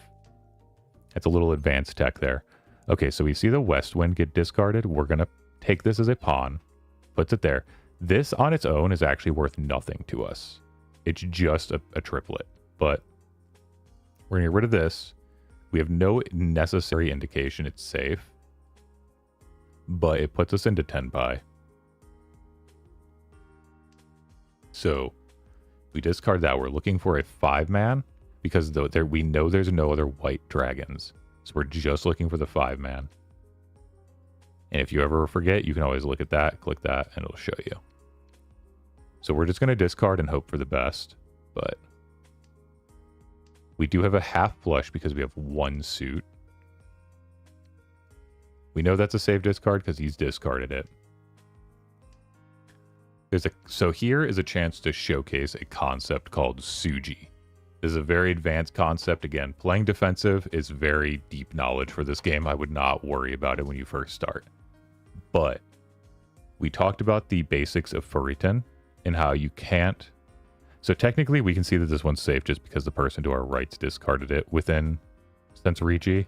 That's a little advanced tech there. Okay, so we see the Westwind get discarded. We're going to take this as a pawn, puts it there. This on its own is actually worth nothing to us. It's just a triplet, but we're going to get rid of this. We have no necessary indication it's safe, but it puts us into Tenpai. So we discard that. We're looking for a 5-man because we know there's no other white dragons. So we're just looking for the 5-man. And if you ever forget, you can always look at that, click that, and it'll show you. So we're just going to discard and hope for the best, but we do have a half flush because we have 1 suit. We know that's a safe discard because he's discarded it. So here is a chance to showcase a concept called Suji. This is a very advanced concept. Again, playing defensive is very deep knowledge for this game. I would not worry about it when you first start. But we talked about the basics of Furitan and how you can't. So technically we can see that this one's safe just because the person to our right's discarded it within Sense Riichi,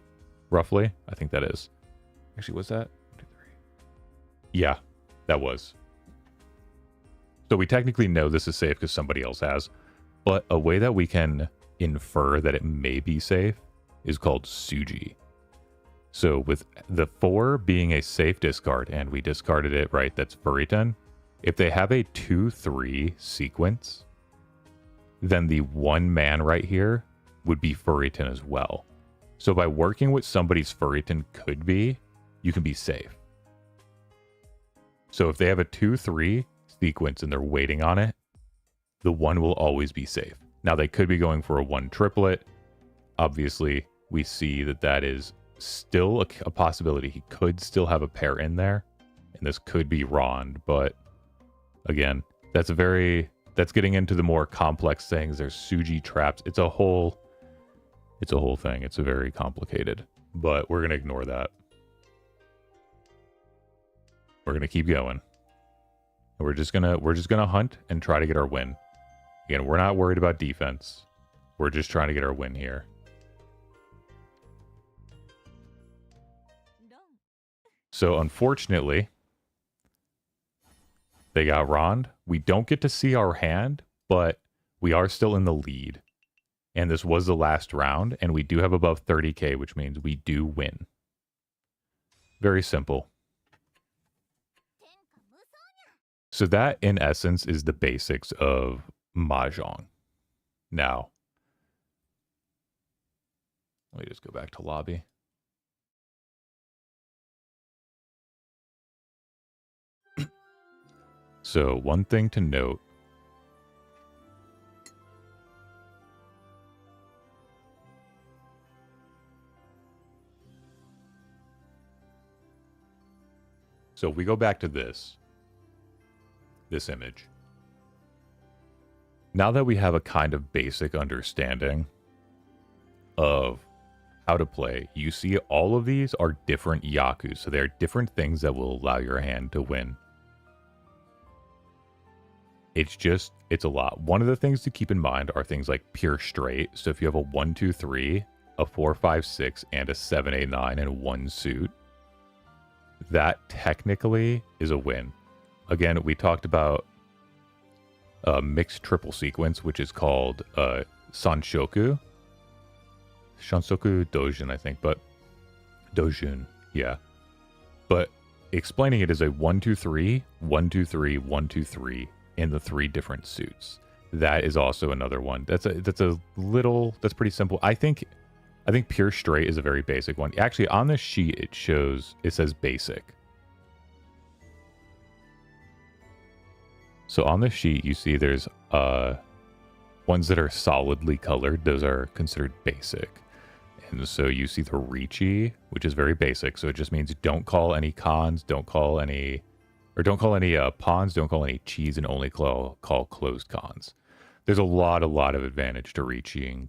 roughly. I think that is. Actually, was that? 1, 2, 3. Yeah, that was. So we technically know this is safe because somebody else has. But a way that we can infer that it may be safe is called Suji. So with the 4 being a safe discard, and we discarded it, right, that's Furitan. If they have a 2-3 sequence, then the 1-man right here would be Furitan as well. So by working with somebody's Furitan could be, you can be safe. So if they have a 2-3 sequence and they're waiting on it, the 1 will always be safe. Now they could be going for a 1 triplet. Obviously, we see that that is still a possibility. He could still have a pair in there, and this could be Rond, but again, that's getting into the more complex things. There's Suji traps. It's a whole thing. It's a very complicated, but we're gonna ignore that. We're gonna keep going. We're just gonna hunt and try to get our win. Again, we're not worried about defense. We're just trying to get our win here. So unfortunately, they got Rond. We don't get to see our hand, but we are still in the lead. And this was the last round, and we do have above 30k, which means we do win. Very simple. So that, in essence, is the basics of Mahjong. Now, let me just go back to lobby. So one thing to note. So if we go back to this image. Now that we have a kind of basic understanding of how to play, you see all of these are different Yakus. So they're different things that will allow your hand to win. It's a lot. One of the things to keep in mind are things like pure straight. So if you have a 1, 2, 3, a 4, 5, 6, and a 7, 8, 9, and 1 suit, that technically is a win. Again, we talked about a mixed triple sequence, which is called Sanshoku. Shansoku Dojin, I think. But Dojun, yeah. But explaining it as a 1-2-3, 1-2-3, 1-2-3 in the 3 different suits. That is also another one. That's pretty simple. I think pure straight is a very basic one. Actually, on this sheet it says basic. So on the sheet you see there's ones that are solidly colored. Those are considered basic. And so you see the Riichi, which is very basic. So it just means don't call any cons, don't call any pawns, don't call any cheese, and only call closed cons. There's a lot of advantage to Riichiing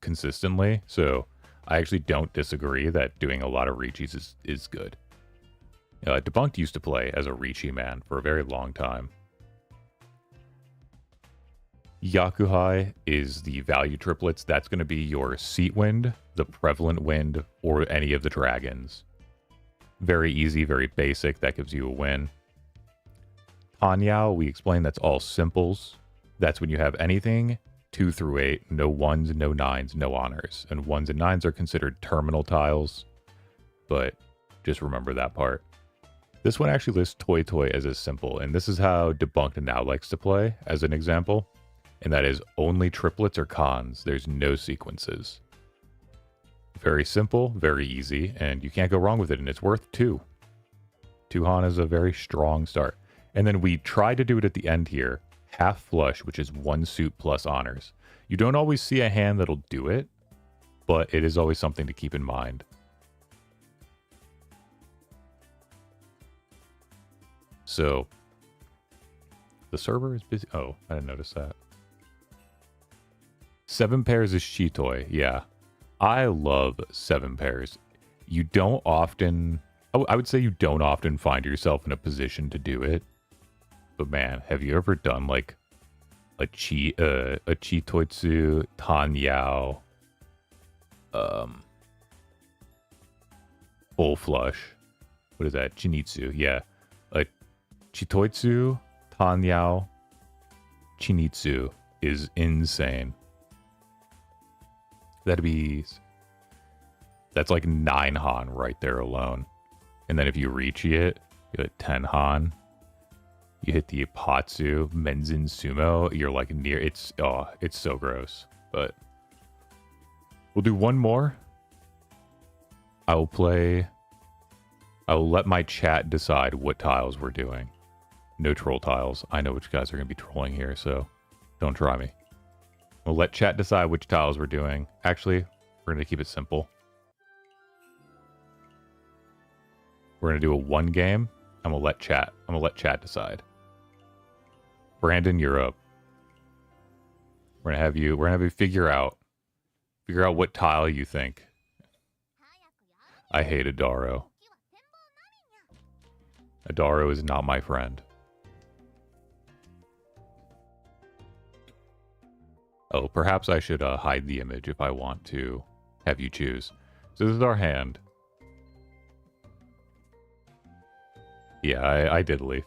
consistently. So I actually don't disagree that doing a lot of Riichis is good. Debunked used to play as a Riichi man for a very long time. Yakuhai is the value triplets. That's going to be your seat wind, the prevalent wind, or any of the dragons. Very easy, very basic. That gives you a win. Tanyao, we explained that's all simples. That's when you have anything 2 through 8, no 1s, no 9s, no honors. And 1s and 9s are considered terminal tiles, but just remember that part. This one actually lists Toy Toy as a simple, and this is how Debunked now likes to play, as an example. And that is only triplets or cons. There's no sequences. Very simple, very easy, and you can't go wrong with it, and it's worth 2. 2 Han is a very strong start. And then we try to do it at the end here. Half flush, which is 1 suit plus honors. You don't always see a hand that'll do it, but it is always something to keep in mind. So, the server is busy. Oh, I didn't notice that. 7 pairs is Shitoi, yeah. I love 7 pairs. You don't often... I would say you don't often find yourself in a position to do it. But man, have you ever done like a Chitoitsu, Tanyao, full flush? What is that? Chinitsu, yeah. A Chitoitsu, Tanyao, Chinitsu is insane. That's like 9 Han right there alone. And then if you reach it, you hit 10 Han. You hit the Ipatsu, Menzin Sumo, you're like near, it's so gross. But we'll do one more. I will let my chat decide what tiles we're doing. No troll tiles. I know which guys are going to be trolling here, so don't try me. We'll let chat decide which tiles we're doing. Actually, we're going to keep it simple. We're going to do a 1 game. I'm going to let chat decide. Brandon, you're up. We're going to have you figure out what tile you think. I hate Adaro. Adaro is not my friend. Oh, perhaps I should hide the image if I want to have you choose. So this is our hand. Yeah, I did leave.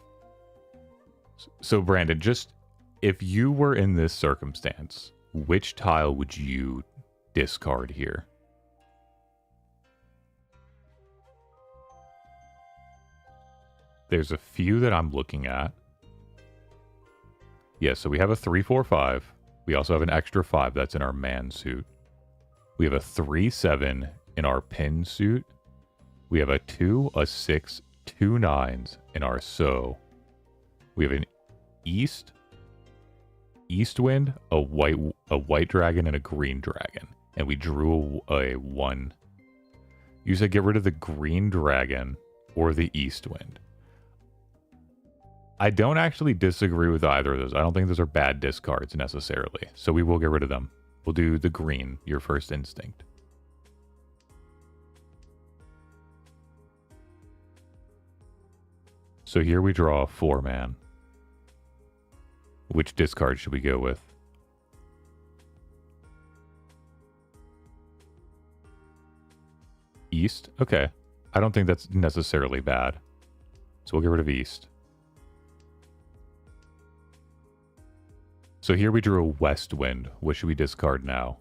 So Brandon, just if you were in this circumstance, which tile would you discard here? There's a few that I'm looking at. Yeah, so we have a 3-4-5. We also have an extra 5 that's in our man suit. We have a 3-7 in our pin suit. We have a 2, a 6, 2 9s in our so. We have an east wind, a white dragon, and a green dragon. And we drew a 1. You said get rid of the green dragon or the east wind. I don't actually disagree with either of those. I don't think those are bad discards necessarily. So we will get rid of them. We'll do the green, your first instinct. So here we draw a 4-man. Which discard should we go with? East? Okay. I don't think that's necessarily bad. So we'll get rid of East. So here we drew a West Wind. What should we discard now?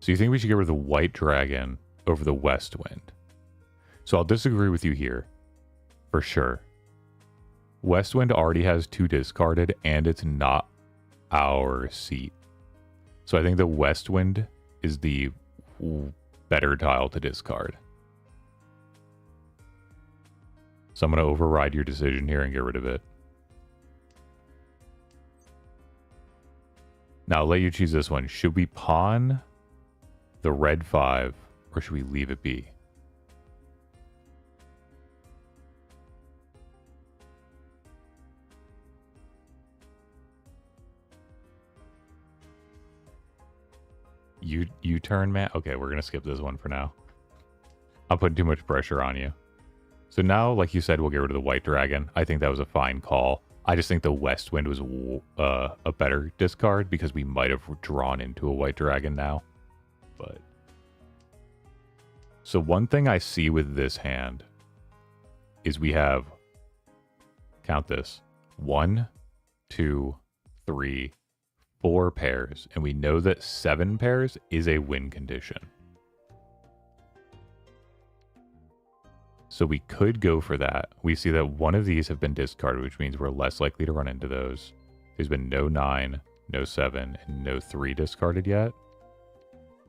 So you think we should get rid of the white dragon over the west wind? So I'll disagree with you here, for sure. West wind already has 2 discarded, and it's not our seat. So I think the west wind is the better tile to discard. So I'm going to override your decision here and get rid of it. Now, I'll let you choose this one. Should we pawn the red 5, or should we leave it be? You turn, man? Okay, we're going to skip this one for now. I'm putting too much pressure on you. So now, like you said, we'll get rid of the white dragon. I think that was a fine call. I just think the west wind was a better discard because we might have drawn into a white dragon now. But so one thing I see with this hand is we have, count this, 1, 2, 3, 4 pairs, and we know that 7 pairs is a win condition. So we could go for that. We see that one of these have been discarded, which means we're less likely to run into those. There's been no 9, no 7, and no 3 discarded yet.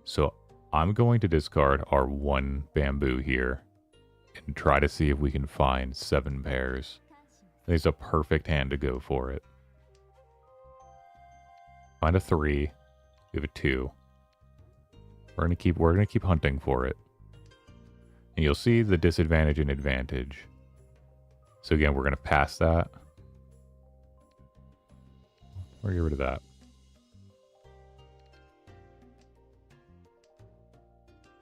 So I'm going to discard our 1 bamboo here and try to see if we can find 7 pairs. It's a perfect hand to go for it. Find a 3. We have a 2. We're gonna keep hunting for it. And you'll see the disadvantage and advantage. So again, we're going to pass that. Or get rid of that.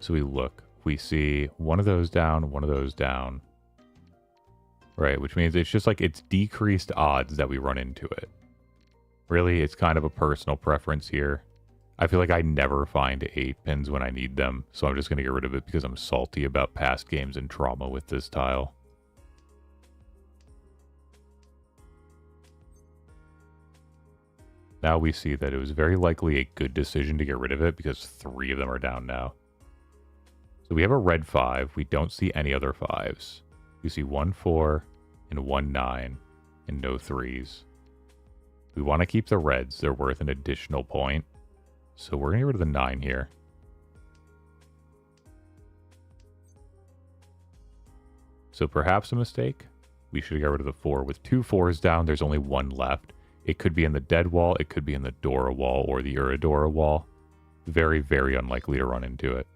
So we look. We see one of those down, one of those down. Right, which means it's just like it's decreased odds that we run into it. Really, it's kind of a personal preference here. I feel like I never find 8 pins when I need them, so I'm just going to get rid of it because I'm salty about past games and trauma with this tile. Now we see that it was very likely a good decision to get rid of it because 3 of them are down now. So we have a red 5. We don't see any other 5s. We see 1 4 and 1 9 and no 3s. We want to keep the reds. They're worth an additional point. So we're going to get rid of the 9 here. So perhaps a mistake. We should get rid of the 4. With 2 4s down, there's only 1 left. It could be in the dead wall. It could be in the Dora wall or the Uradora wall. Very, very unlikely to run into it.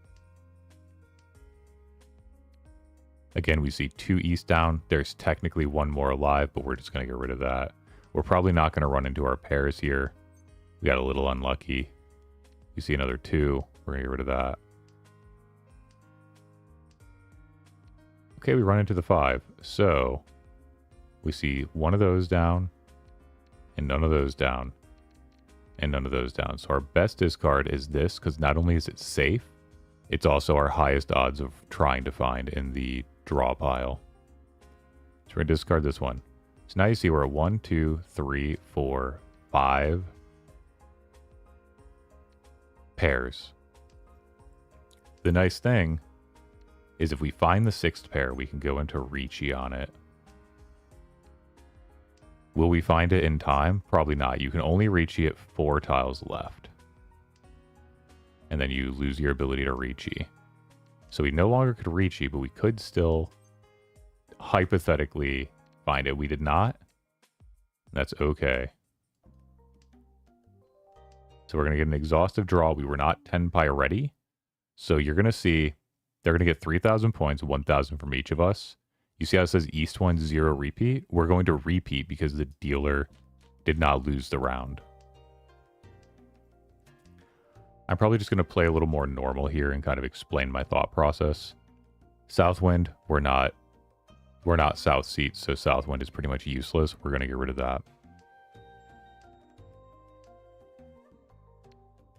Again, we see 2 east down. There's technically 1 more alive, but we're just going to get rid of that. We're probably not going to run into our pairs here. We got a little unlucky. You see another 2. We're going to get rid of that. Okay, we run into the 5. So we see 1 of those down, and none of those down, and none of those down. So our best discard is this, because not only is it safe, it's also our highest odds of trying to find in the draw pile. So we're going to discard this one. So now you see we're at 1, 2, 3, 4, 5 pairs. The nice thing is if we find the 6th pair, we can go into Riichi on it. Will we find it in time? Probably not. You can only Riichi at 4 tiles left. And then you lose your ability to Riichi. So we no longer could Riichi, but we could still hypothetically find it. We did not. That's okay. So we're going to get an exhaustive draw. We were not 10 pi ready. So you're going to see they're going to get 3,000 points, 1,000 from each of us. You see how it says East 1, 0 repeat? We're going to repeat because the dealer did not lose the round. I'm probably just going to play a little more normal here and kind of explain my thought process. Southwind, we're not south seats, so Southwind is pretty much useless. We're going to get rid of that.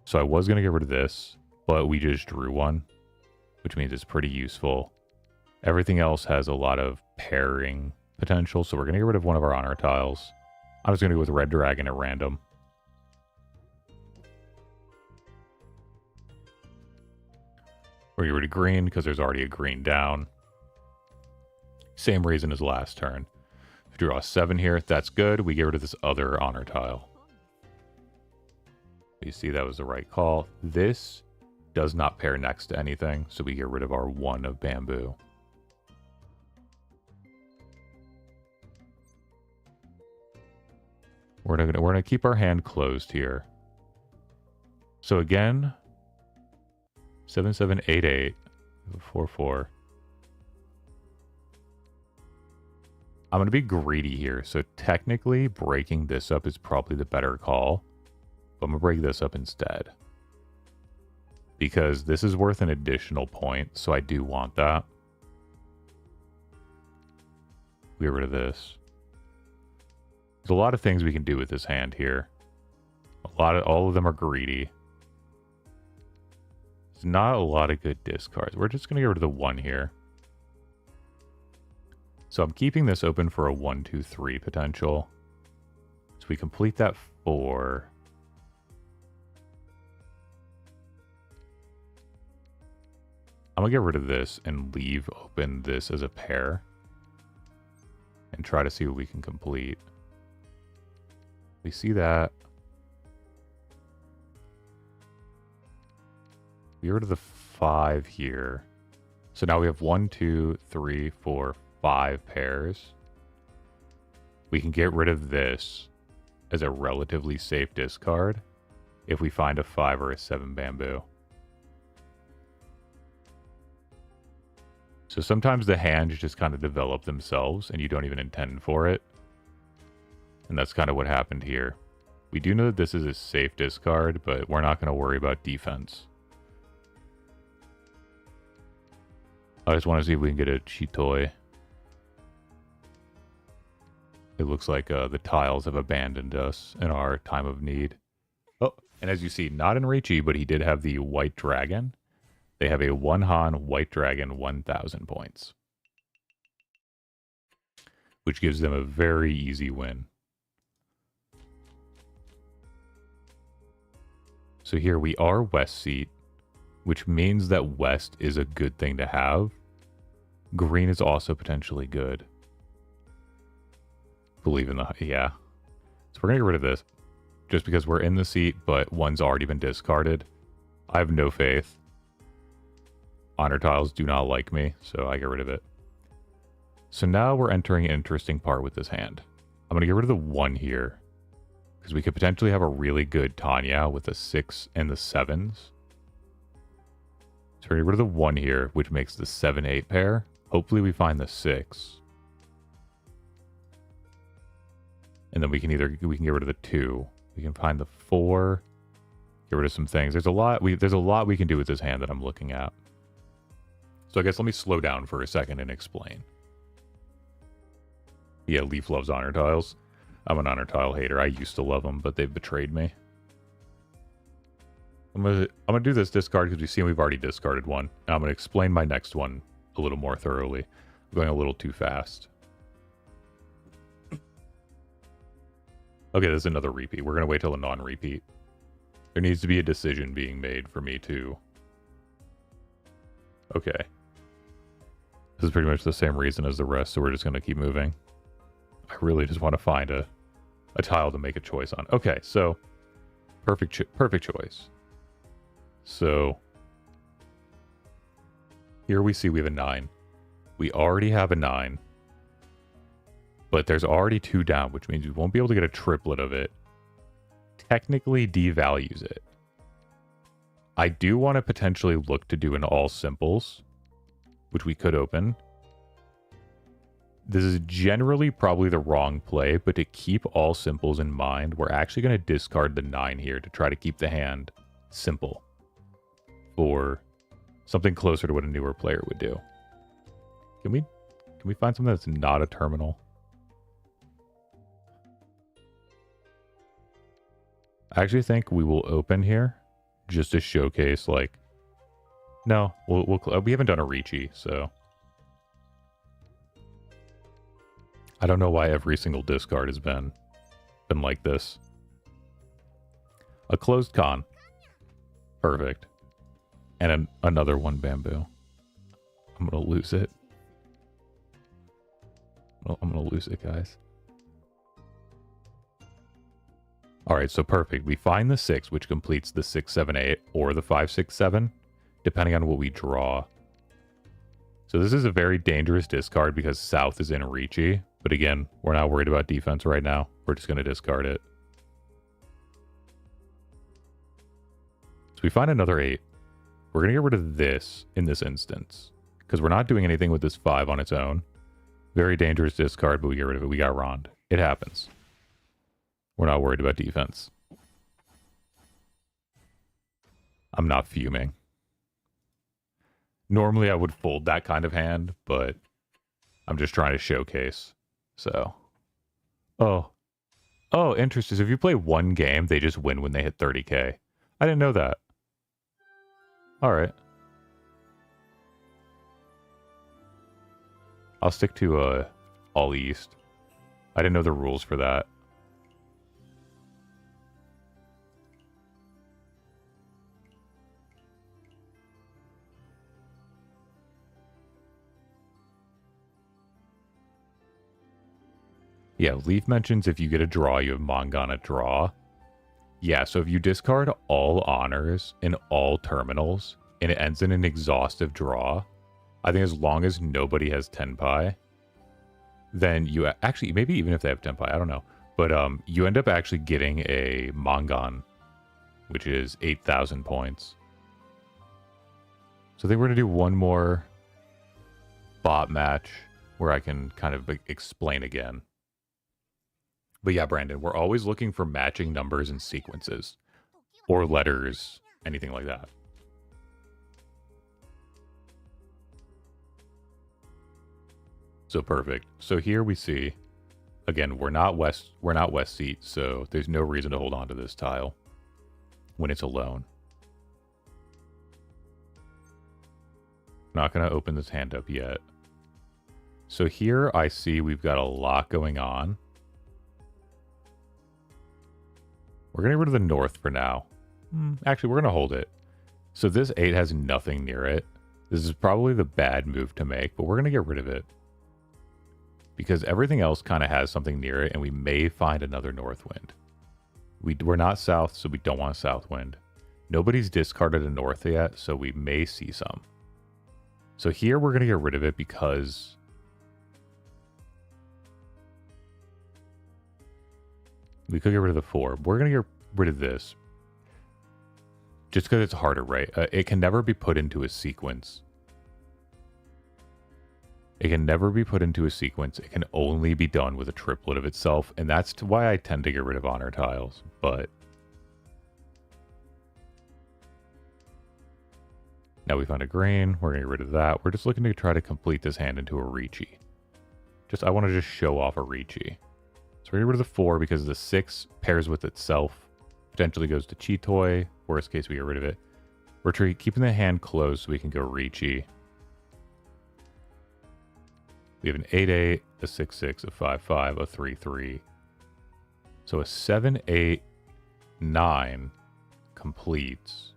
So I was going to get rid of this, but we just drew one, which means it's pretty useful. Everything else has a lot of pairing potential, so we're going to get rid of one of our honor tiles. I'm just going to go with Red Dragon at random. We're going to get rid of green because there's already a green down. Same reason as last turn. If we draw a 7 here, that's good. We get rid of this other honor tile. You see that was the right call. This does not pair next to anything, so we get rid of our 1 of bamboo. We're gonna keep our hand closed here. So again, 7, 7, 8, 8, 4, 4. I'm gonna be greedy here, so technically breaking this up is probably the better call. But I'm gonna break this up instead. Because this is worth an additional point, so I do want that. Get rid of this. There's a lot of things we can do with this hand here. All of them are greedy. There's not a lot of good discards. We're just gonna get rid of the 1 here. So I'm keeping this open for a 1, 2, 3 potential. So we complete that 4. I'm gonna get rid of this and leave open this as a pair. And try to see what we can complete. We see that. We get rid of the 5 here. So now we have 1, 2, 3, 4, 5 pairs. We can get rid of this as a relatively safe discard if we find a 5 or a 7 bamboo. So sometimes the hands just kind of develop themselves and you don't even intend for it. And that's kind of what happened here. We do know that this is a safe discard, but we're not going to worry about defense. I just want to see if we can get a Chitoi. It looks like the tiles have abandoned us in our time of need. Oh, and as you see, not in Riichi, but he did have the white dragon. They have a 1 Han white dragon 1,000 points. Which gives them a very easy win. So here we are west seat, which means that west is a good thing to have. Green is also potentially good. Believe in the... yeah. So we're going to get rid of this. Just because we're in the seat, but 1's already been discarded. I have no faith. Honor tiles do not like me, so I get rid of it. So now we're entering an interesting part with this hand. I'm going to get rid of the 1 here. Because we could potentially have a really good Tanya with the 6 and the 7s. So we're going to get rid of the 1 here, which makes the 7-8 pair. Hopefully we find the 6. And then we can get rid of the 2. We can find the 4. Get rid of some things. There's a lot we can do with this hand that I'm looking at. So I guess let me slow down for a second and explain. Yeah, Leaf loves honor tiles. I'm an honor tile hater. I used to love them, but they've betrayed me. I'm gonna do this discard because we've already discarded 1. Now I'm gonna explain my next one a little more thoroughly. I'm going a little too fast. Okay, there's another repeat. We're gonna wait till a non-repeat. There needs to be a decision being made for me to... okay. This is pretty much the same reason as the rest, so we're just gonna keep moving. I really just want to find a tile to make a choice on. Okay, so perfect choice. So here we see we have a 9. We already have a 9, but there's already 2 down, which means we won't be able to get a triplet of it. Technically devalues it. I do want to potentially look to do an all simples, which we could open. This is generally probably the wrong play, but to keep all simples in mind, we're actually going to discard the 9 here to try to keep the hand simple for something closer to what a newer player would do. Can we find something that's not a terminal? I actually think we will open here just to showcase, like... no, we haven't done a Riichi, so... I don't know why every single discard has been like this. A closed con. Perfect. And another one bamboo. I'm going to lose it. I'm going to lose it, guys. All right, so perfect. We find the 6, which completes the 6, 7, 8, or the 5, 6, 7, depending on what we draw. So this is a very dangerous discard because south is in Riichi. But again, we're not worried about defense right now. We're just going to discard it. So we find another 8. We're going to get rid of this in this instance. Because we're not doing anything with this 5 on its own. Very dangerous discard, but we get rid of it. We got Rond. It happens. We're not worried about defense. I'm not fuming. Normally I would fold that kind of hand, but I'm just trying to showcase. So. Oh, interesting. So if you play one game, they just win when they hit 30k. I didn't know that. Alright. I'll stick to all East. I didn't know the rules for that. Yeah, Leaf mentions if you get a draw, you have Mangana draw. Yeah, so if you discard all honors in all terminals, and it ends in an exhaustive draw, I think as long as nobody has Tenpai, then you actually, maybe even if they have Tenpai, I don't know. But you end up actually getting a Mangan, which is 8,000 points. So I think we're going to do one more bot match where I can kind of explain again. But yeah, Brandon, we're always looking for matching numbers and sequences. Or letters, anything like that. So perfect. So here we see, again, we're not west seat, so there's no reason to hold on to this tile when it's alone. Not going to open this hand up yet. So here I see we've got a lot going on. We're going to get rid of the north for now. Actually, we're going to hold it. So this 8 has nothing near it. This is probably the bad move to make, but we're going to get rid of it. Because everything else kind of has something near it, and we may find another north wind. We're not south, so we don't want a south wind. Nobody's discarded a north yet, so we may see some. So here we're going to get rid of it because we could get rid of the 4. We're going to get rid of this. Just because it's harder, right? It can never be put into a sequence. It can never be put into a sequence. It can only be done with a triplet of itself. And that's why I tend to get rid of honor tiles. But now we found a green. We're going to get rid of that. We're just looking to try to complete this hand into a Riichi. I want to just show off a Riichi. So we're going to get rid of the 4 because the 6 pairs with itself. Potentially goes to Chitoy. Worst case, we get rid of it. We're keeping the hand closed so we can go Riichi. We have an 8-8, a 6-6, a 5-5, a 3-3. So a 7-8-9 completes.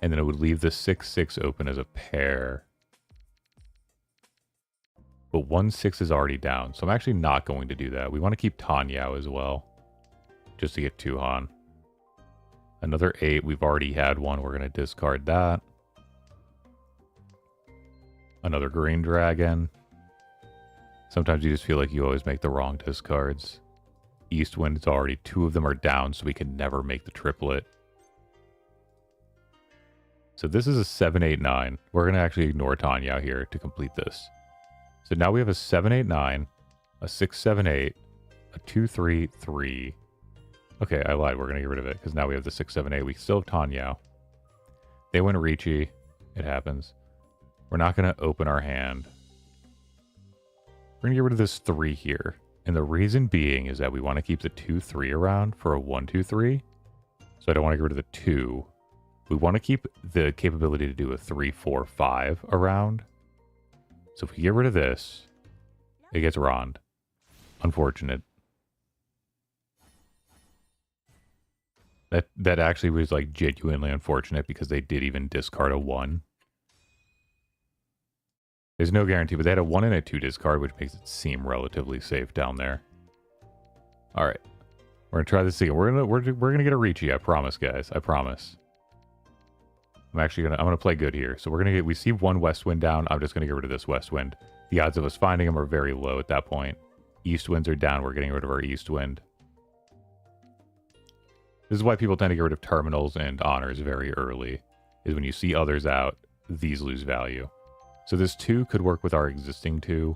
And then it would leave the 6-6 open as a pair. But 1-6 is already down, so I'm actually not going to do that. We want to keep Tanyao as well, just to get 2 Han. Another 8, we've already had one. We're going to discard that. Another green dragon. Sometimes you just feel like you always make the wrong discards. East wind, it's already 2 of them are down, so we can never make the triplet. So this is a 7-8-9. We're going to actually ignore Tanya here to complete this. So now we have a 7-8-9, a 6-7-8, a 2-3-3. Okay, I lied. We're going to get rid of it because now we have the 6-7-8. We still have Tanya. They win Riichi. It happens. We're not going to open our hand. We're going to get rid of this 3 here. And the reason being is that we want to keep the 2-3 around for a 1-2-3. So I don't want to get rid of the 2. We want to keep the capability to do a 3-4-5 around. So if we get rid of this, it gets Rond. Unfortunate. That actually was like genuinely unfortunate because they did even discard a 1. There's no guarantee, but they had a 1 and a 2 discard, which makes it seem relatively safe down there. All right, we're gonna try this again. We're gonna get a Riichi. I promise, guys. I promise. I'm gonna play good here. So we see 1 west wind down. I'm just gonna get rid of this west wind. The odds of us finding them are very low at that point. East winds are down. We're getting rid of our east wind. This is why people tend to get rid of terminals and honors very early. Is when you see others out, these lose value. So this 2 could work with our existing 2.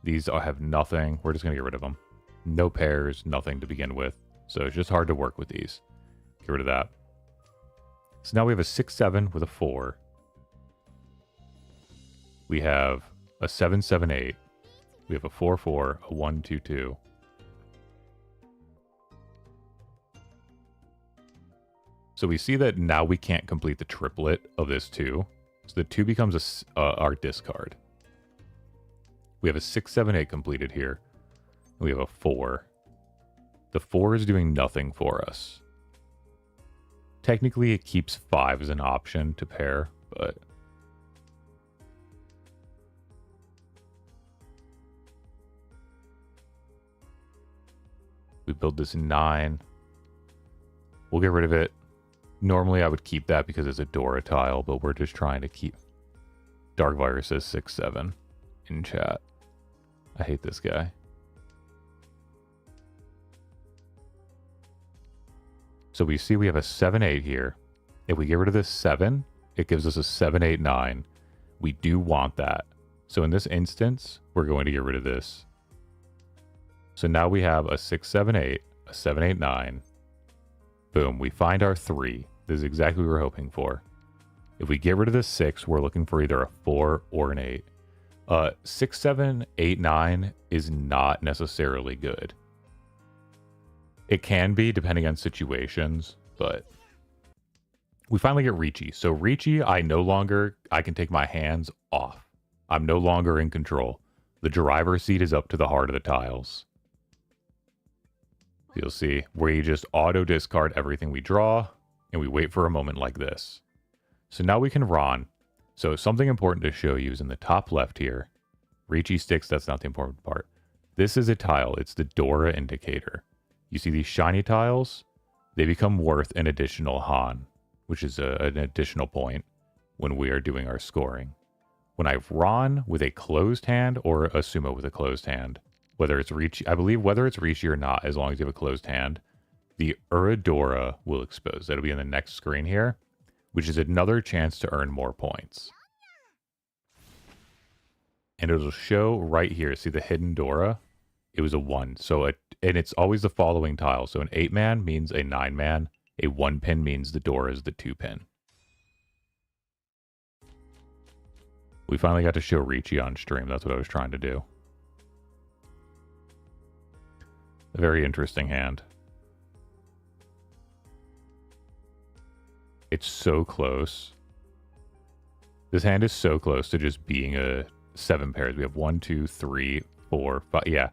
These have nothing. We're just gonna get rid of them. No pairs, nothing to begin with. So it's just hard to work with these. Get rid of that. So now we have a 6-7 with a 4. We have a 7-7-8. We have a 4-4, a 1-2-2. So we see that now we can't complete the triplet of this 2. So the 2 becomes our discard. We have a 6-7-8 completed here. We have a 4. The 4 is doing nothing for us. Technically, it keeps 5 as an option to pair, but... we build this 9. We'll get rid of it. Normally, I would keep that because it's a Dora tile, but we're just trying to keep... Dark Virus says 6-7 in chat. I hate this guy. So we see we have a 7-8 here. If we get rid of this 7, it gives us a 7-8-9. We do want that. So in this instance, we're going to get rid of this. So now we have a 6-7-8, a 7-8-9. Boom, we find our 3. This is exactly what we were hoping for. If we get rid of the 6, we're looking for either a 4 or an 8. 6, 7, 8, 9 is not necessarily good. It can be, depending on situations, but... we finally get Riichi. So Riichi, I can take my hands off. I'm no longer in control. The driver's seat is up to the heart of the tiles. You'll see, we just auto-discard everything we draw, and we wait for a moment like this. So now we can Ron. So something important to show you is in the top left here. Riichi sticks, that's not the important part. This is a tile, it's the Dora indicator. You see these shiny tiles? They become worth an additional Han, which is an additional point when we are doing our scoring. When I Ron with a closed hand or a Sumo with a closed hand, whether it's Riichi, I believe whether it's Riichi or not, as long as you have a closed hand, the Uradora will expose. That'll be in the next screen here, which is another chance to earn more points. And it'll show right here, see the hidden Dora? It was a 1. And it's always the following tile. So an 8-man means a 9-man. A 1-pin means the Dora is the 2-pin. We finally got to show Riichi on stream. That's what I was trying to do. A very interesting hand. It's so close. This hand is so close to just being a 7 pairs. We have 1, 2, 3, 4, 5. Yeah.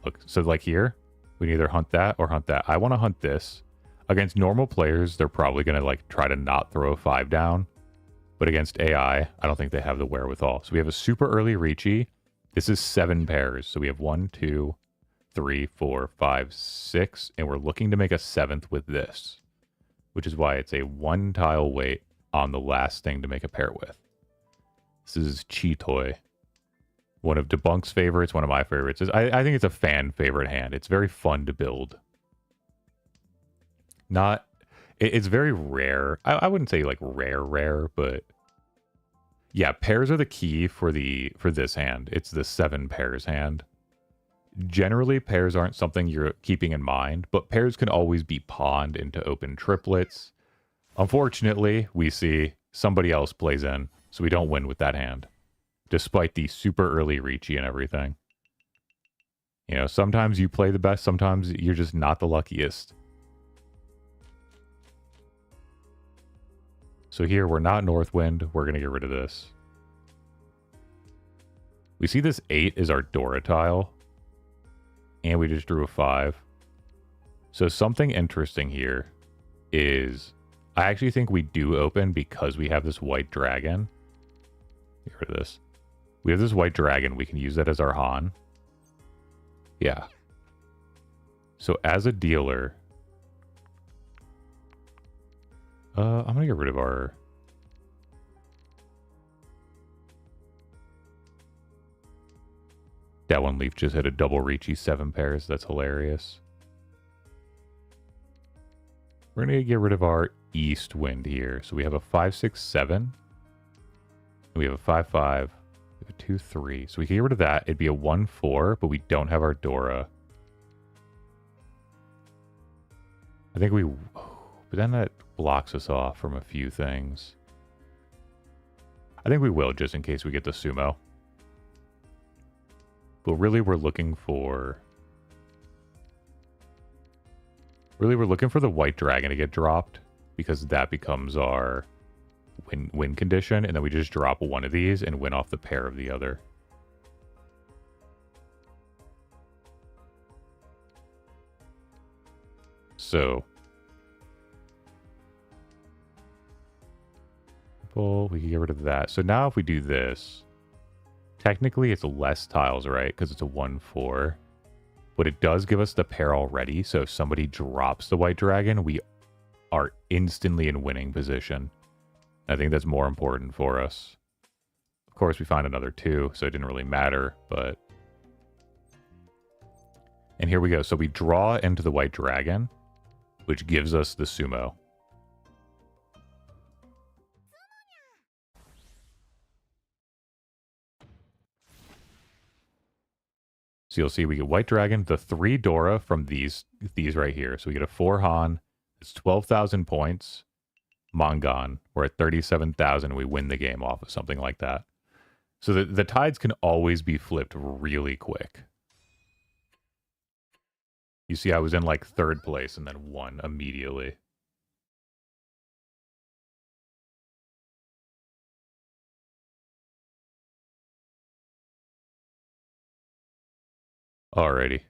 Look, so like here, we can either hunt that or hunt that. I want to hunt this. Against normal players, they're probably going to like try to not throw a 5 down. But against AI, I don't think they have the wherewithal. So we have a super early Riichi. This is 7 pairs. So we have 1, 2, 3, 4, 5, 6. And we're looking to make a 7th with this. Which is why it's a 1 tile wait on the last thing to make a pair with. This is Chitoy. One of Debunk's favorites, one of my favorites. I think it's a fan favorite hand. It's very fun to build. It's very rare. I wouldn't say like rare, but yeah, pairs are the key for this hand. It's the 7 pairs hand. Generally, pairs aren't something you're keeping in mind, but pairs can always be pawned into open triplets. Unfortunately, we see somebody else plays in, so we don't win with that hand. Despite the super early Riichi and everything. You know, sometimes you play the best, sometimes you're just not the luckiest. So here, we're not Northwind. We're going to get rid of this. We see this 8 is our Dora tile. And we just drew a 5. So something interesting here is I actually think we do open because we have this white dragon. Get rid of this. We have this white dragon. We can use that as our Han. Yeah. So as a dealer, I'm going to get rid of our... That one leaf just hit a double Riichi 7 pairs. That's hilarious. We're going to get rid of our east wind here. So we have a 5-6-7. We have a 5-5. We have a 2-3. So we can get rid of that. It'd be a 1-4, but we don't have our Dora. I think we... But then that blocks us off from a few things. I think we will, just in case we get the sumo. But really, we're looking for... Really, we're looking for the white dragon to get dropped, because that becomes our win condition, and then we just drop one of these and win off the pair of the other. So... we can get rid of that. So now if we do this, technically it's less tiles, right? Because it's a 1-4. But it does give us the pair already. So if somebody drops the white dragon, we are instantly in winning position. I think that's more important for us. Of course, we find another 2, so it didn't really matter, but... And here we go. So we draw into the white dragon, which gives us the sumo. So you'll see we get white dragon, the 3 Dora from these right here. So we get a 4 Han. It's 12,000 points. Mongon. We're at 37,000. We win the game off of something like that. So the tides can always be flipped really quick. You see I was in like 3rd place and then won immediately. Alrighty.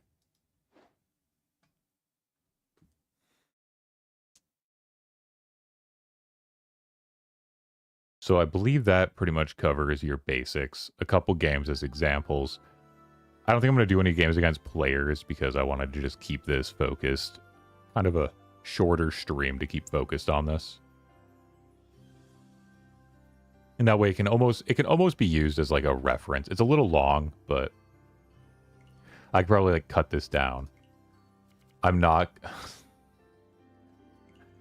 So I believe that pretty much covers your basics. A couple games as examples. I don't think I'm going to do any games against players because I wanted to just keep this focused. Kind of a shorter stream to keep focused on this. And that way it can almost be used as like a reference. It's a little long, but I could probably like cut this down. I'm not...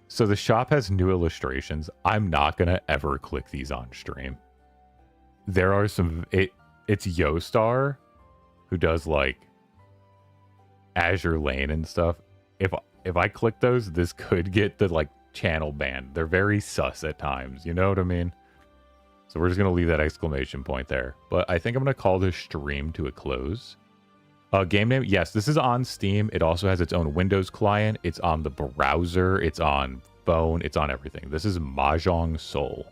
So the shop has new illustrations. I'm not going to ever click these on stream. There are some... It's Yostar who does like Azure Lane and stuff. If I click those, this could get the like channel banned. They're very sus at times. You know what I mean? So we're just going to leave that exclamation point there. But I think I'm going to call this stream to a close. Game name, yes, this is on Steam. It also has its own Windows client. It's on the browser. It's on phone. It's on everything. This is Mahjong Soul.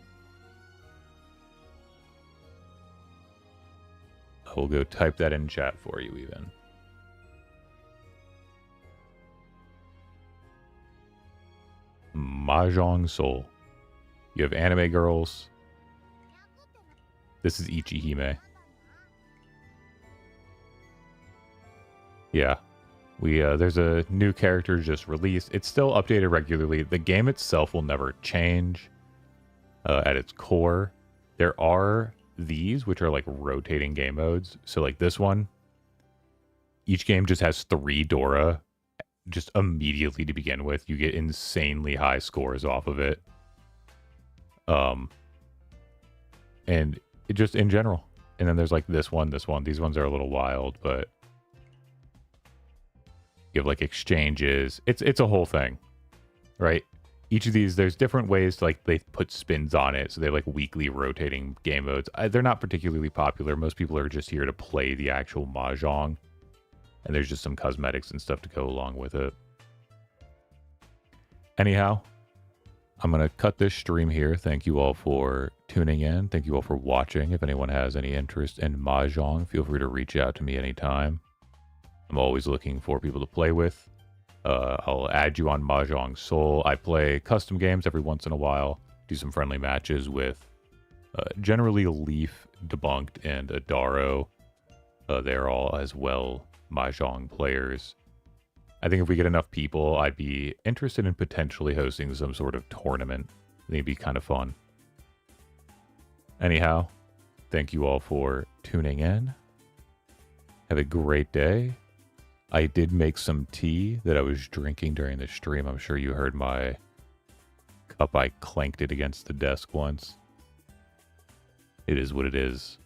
I will go type that in chat for you even. Mahjong Soul. You have anime girls. This is Ichihime. Yeah, there's a new character just released. It's still updated regularly. The game itself will never change at its core. There are these, which are like rotating game modes. So like this one, each game just has 3 Dora just immediately to begin with. You get insanely high scores off of it. And it just in general. And then there's like this one. These ones are a little wild, but... You have like exchanges. It's a whole thing, right? Each of these, there's different ways to like they put spins on it. So they have like weekly rotating game modes. They're not particularly popular. Most people are just here to play the actual Mahjong. And there's just some cosmetics and stuff to go along with it. Anyhow, I'm going to cut this stream here. Thank you all for tuning in. Thank you all for watching. If anyone has any interest in Mahjong, feel free to reach out to me anytime. I'm always looking for people to play with. I'll add you on Mahjong Soul. I play custom games every once in a while. Do some friendly matches with generally Leaf, Debunked, and Adaro. They're all as well Mahjong players. I think if we get enough people, I'd be interested in potentially hosting some sort of tournament. I think it'd be kind of fun. Anyhow, thank you all for tuning in. Have a great day. I did make some tea that I was drinking during the stream. I'm sure you heard my cup. I clanked it against the desk once. It is what it is.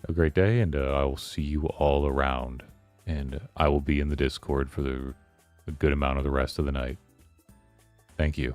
A great day, and I will see you all around. And I will be in the Discord for a good amount of the rest of the night. Thank you.